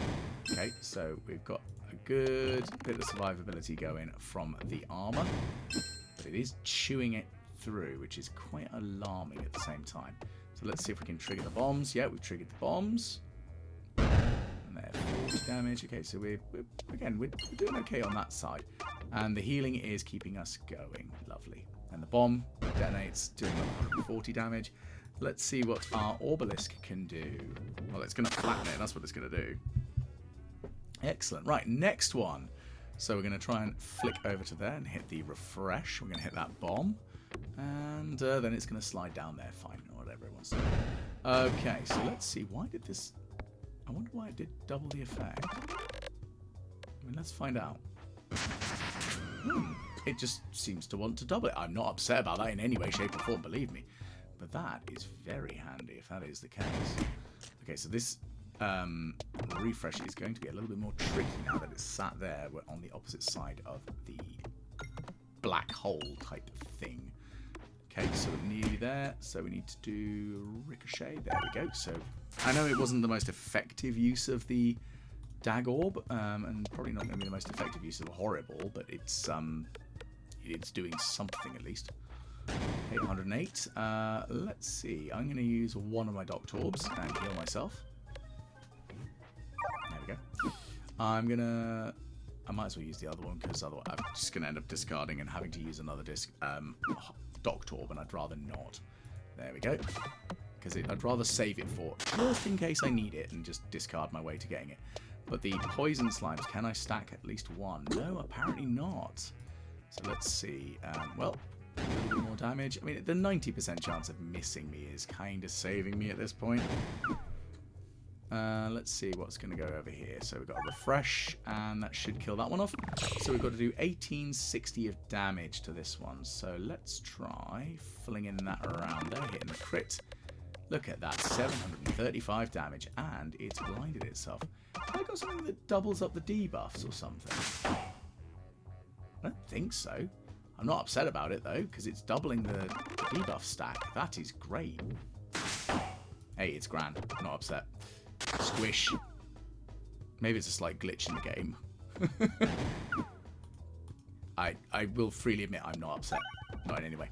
Okay, so we've got a good bit of survivability going from the armor, but it is chewing it through, which is quite alarming at the same time. So let's see if we can trigger the bombs. Yeah, we've triggered the bombs. And they're 40 damage. Okay, so we're doing okay on that side. And the healing is keeping us going. Lovely. And the bomb detonates, doing 140 damage. Let's see what our Orbalisk can do. Well, it's going to flatten it. That's what it's going to do. Excellent. Right, next one. So we're going to try and flick over to there and hit the refresh. We're going to hit that bomb. And then it's going to slide down there. Fine, or whatever it wants to do. Okay, so let's see. Why did this... I wonder why it did double the effect. I mean, let's find out. It just seems to want to double it. I'm not upset about that in any way, shape, or form, believe me. But that is very handy if that is the case. Okay, so this refresh is going to be a little bit more tricky now that it's sat there. We're on the opposite side of the black hole type thing. Okay, so we're nearly there. So we need to do ricochet. There we go. So I know it wasn't the most effective use of the Dagorb, and probably not going to be the most effective use of a Horrible, but it's doing something at least. 808. Let's see. I'm going to use one of my Doctorbs and heal myself. There we go. I might as well use the other one because otherwise I'm just going to end up discarding and having to use another Doctorb, and I'd rather not. There we go. Because I'd rather save it for just in case I need it and just discard my way to getting it. But the poison slimes, can I stack at least one? No, apparently not. So let's see. Well, a little bit more damage. I mean, the 90% chance of missing me is kind of saving me at this point. Let's see what's going to go over here. So we've got a refresh, and that should kill that one off. So we've got to do 1860 of damage to this one. So let's try flinging that around there, hitting the crit. Look at that, 735 damage, and it's blinded itself. Have I got something that doubles up the debuffs or something? I don't think so. I'm not upset about it, though, because it's doubling the debuff stack. That is great. Hey, it's grand. Not upset. Squish. Maybe it's a slight glitch in the game. I will freely admit I'm not upset. Not in any way.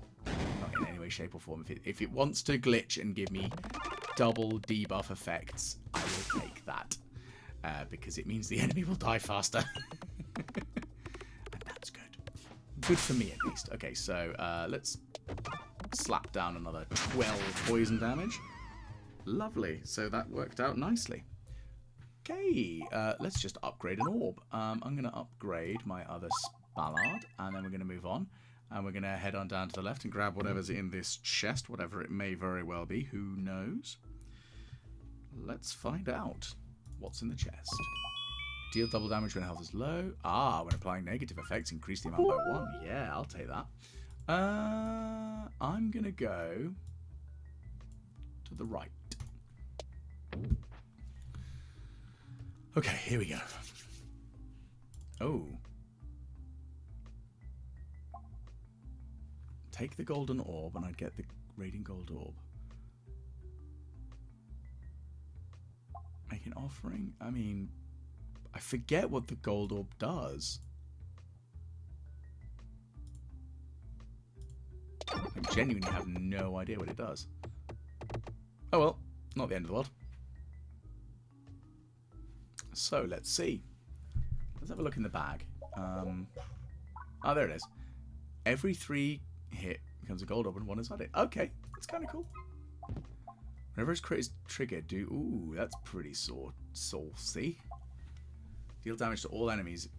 Not in any way, shape or form. If it wants to glitch and give me double debuff effects, I will take that. Because it means the enemy will die faster. And that's good. Good for me, at least. Okay, so let's slap down another 12 poison damage. Lovely. So that worked out nicely. Okay, let's just upgrade an orb. I'm going to upgrade my other Spallard, and then we're going to move on. And we're going to head on down to the left and grab whatever's in this chest, whatever it may very well be. Who knows? Let's find out what's in the chest. Deal double damage when health is low. Ah, when applying negative effects, increase the amount by 1. Yeah, I'll take that. I'm going to go to the right. Okay, here we go. Oh. Take the golden orb and I'd get the radiant gold orb. Make an offering? I mean, I forget what the gold orb does. I genuinely have no idea what it does. Oh well, not the end of the world. So, let's see. Let's have a look in the bag. Oh, there it is. Every 3 hit becomes a gold orb and 1 is added. Okay, that's kind of cool. Whenever his crit is triggered, do... Ooh, that's pretty saucy. Deal damage to all enemies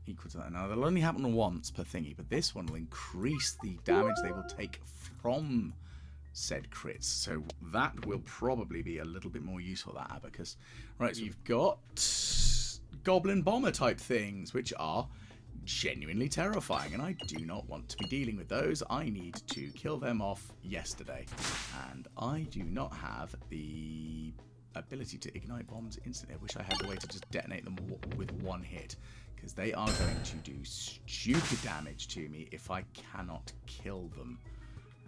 equal to that. Now, that'll only happen once per thingy, but this one will increase the damage they will take from said crits. So that will probably be a little bit more useful, that abacus. Right, so you've got goblin bomber type things, which are genuinely terrifying, and I do not want to be dealing with those. I need to kill them off yesterday, and I do not have the ability to ignite bombs instantly. I wish I had the way to just detonate them with 1 hit, because they are going to do stupid damage to me if I cannot kill them.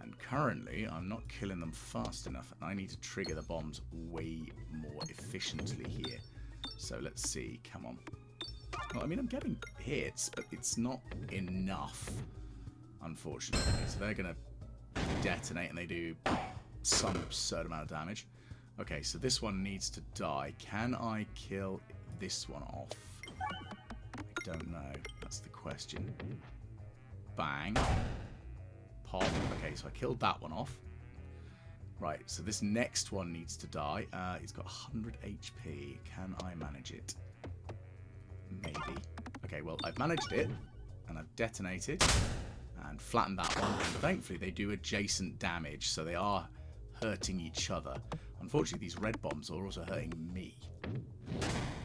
And currently, I'm not killing them fast enough, and I need to trigger the bombs way more efficiently here. So let's see, come on. Well, I mean, I'm getting hits, but it's not enough, unfortunately. So they're going to detonate, and they do some absurd amount of damage. Okay, so this one needs to die. Can I kill this one off? I don't know. That's the question. Bang. Pop. Okay, so I killed that one off. Right, so this next one needs to die. He's got 100 HP. Can I manage it? Maybe. Okay, well, I've managed it, and I've detonated, and flattened that one. And thankfully, they do adjacent damage, so they are hurting each other. Unfortunately, these red bombs are also hurting me.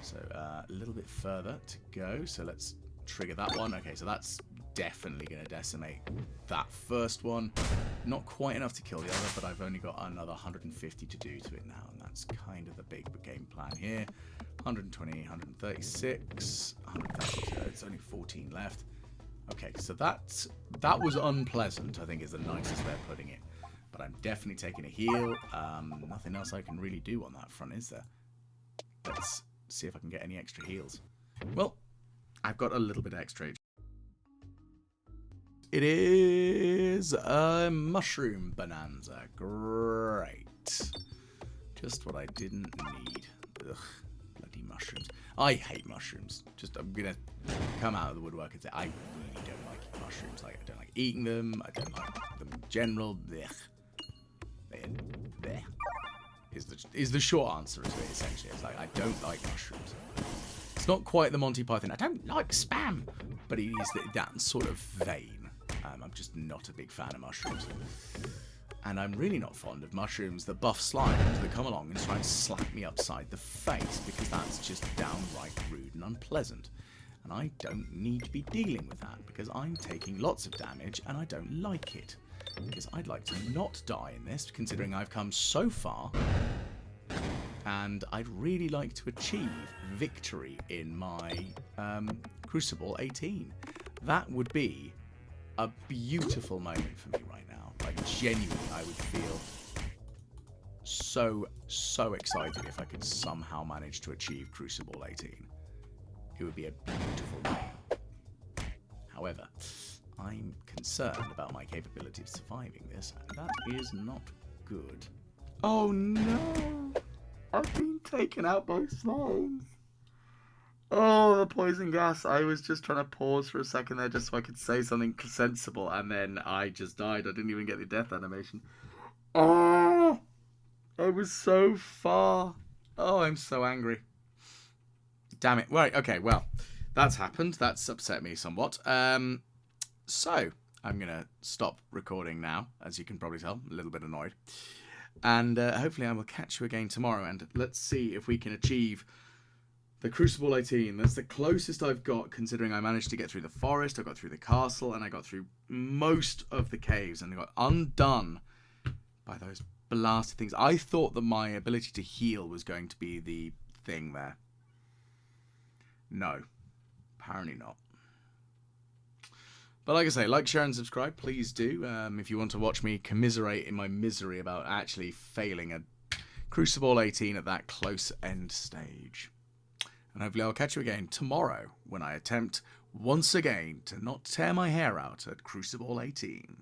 So, a little bit further to go. So let's trigger that one. Okay, so that's definitely going to decimate that first one. Not quite enough to kill the other, but I've only got another 150 to do to it now, and that's kind of the big game plan here. 120, 136, 132, it's only 14 left. Okay, so that was unpleasant, I think is the nicest way of putting it. But I'm definitely taking a heal. Nothing else I can really do on that front, is there? Let's see if I can get any extra heals. Well, I've got a little bit extra. It is a mushroom bonanza. Great. Just what I didn't need. Ugh, bloody mushrooms. I hate mushrooms. I'm going to come out of the woodwork and say I really don't like mushrooms. Like, I don't like eating them. I don't like them in general. Blech. Blech. Is the short answer, essentially. It's like, I don't like mushrooms. It's not quite the Monty Python. I don't like spam. But it is that sort of vein. I'm just not a big fan of mushrooms. And I'm really not fond of mushrooms that buff slimes that come along and try and slap me upside the face, because that's just downright rude and unpleasant. And I don't need to be dealing with that, because I'm taking lots of damage and I don't like it. Because I'd like to not die in this, considering I've come so far. And I'd really like to achieve victory in my Cruciball 18. That would be a beautiful moment for me right now. Like, genuinely, I would feel so excited if I could somehow manage to achieve Cruciball 18. It would be a beautiful game. However, I'm concerned about my capability of surviving this, and that is not good. Oh no! I've been taken out by slimes. Oh, the poison gas. I was just trying to pause for a second there just so I could say something sensible, and then I just died. I didn't even get the death animation. Oh, I was so far. Oh, I'm so angry. Damn it. Right, okay, well, that's happened. That's upset me somewhat. So, I'm going to stop recording now, as you can probably tell. I'm a little bit annoyed. And hopefully I will catch you again tomorrow, and let's see if we can achieve the Cruciball 18. That's the closest I've got, considering I managed to get through the forest, I got through the castle, and I got through most of the caves, and I got undone by those blasted things. I thought that my ability to heal was going to be the thing there. No. Apparently not. But like I say, like, share, and subscribe. Please do. If you want to watch me commiserate in my misery about actually failing a Cruciball 18 at that close end stage. And hopefully I'll catch you again tomorrow when I attempt once again to not tear my hair out at Cruciball 18.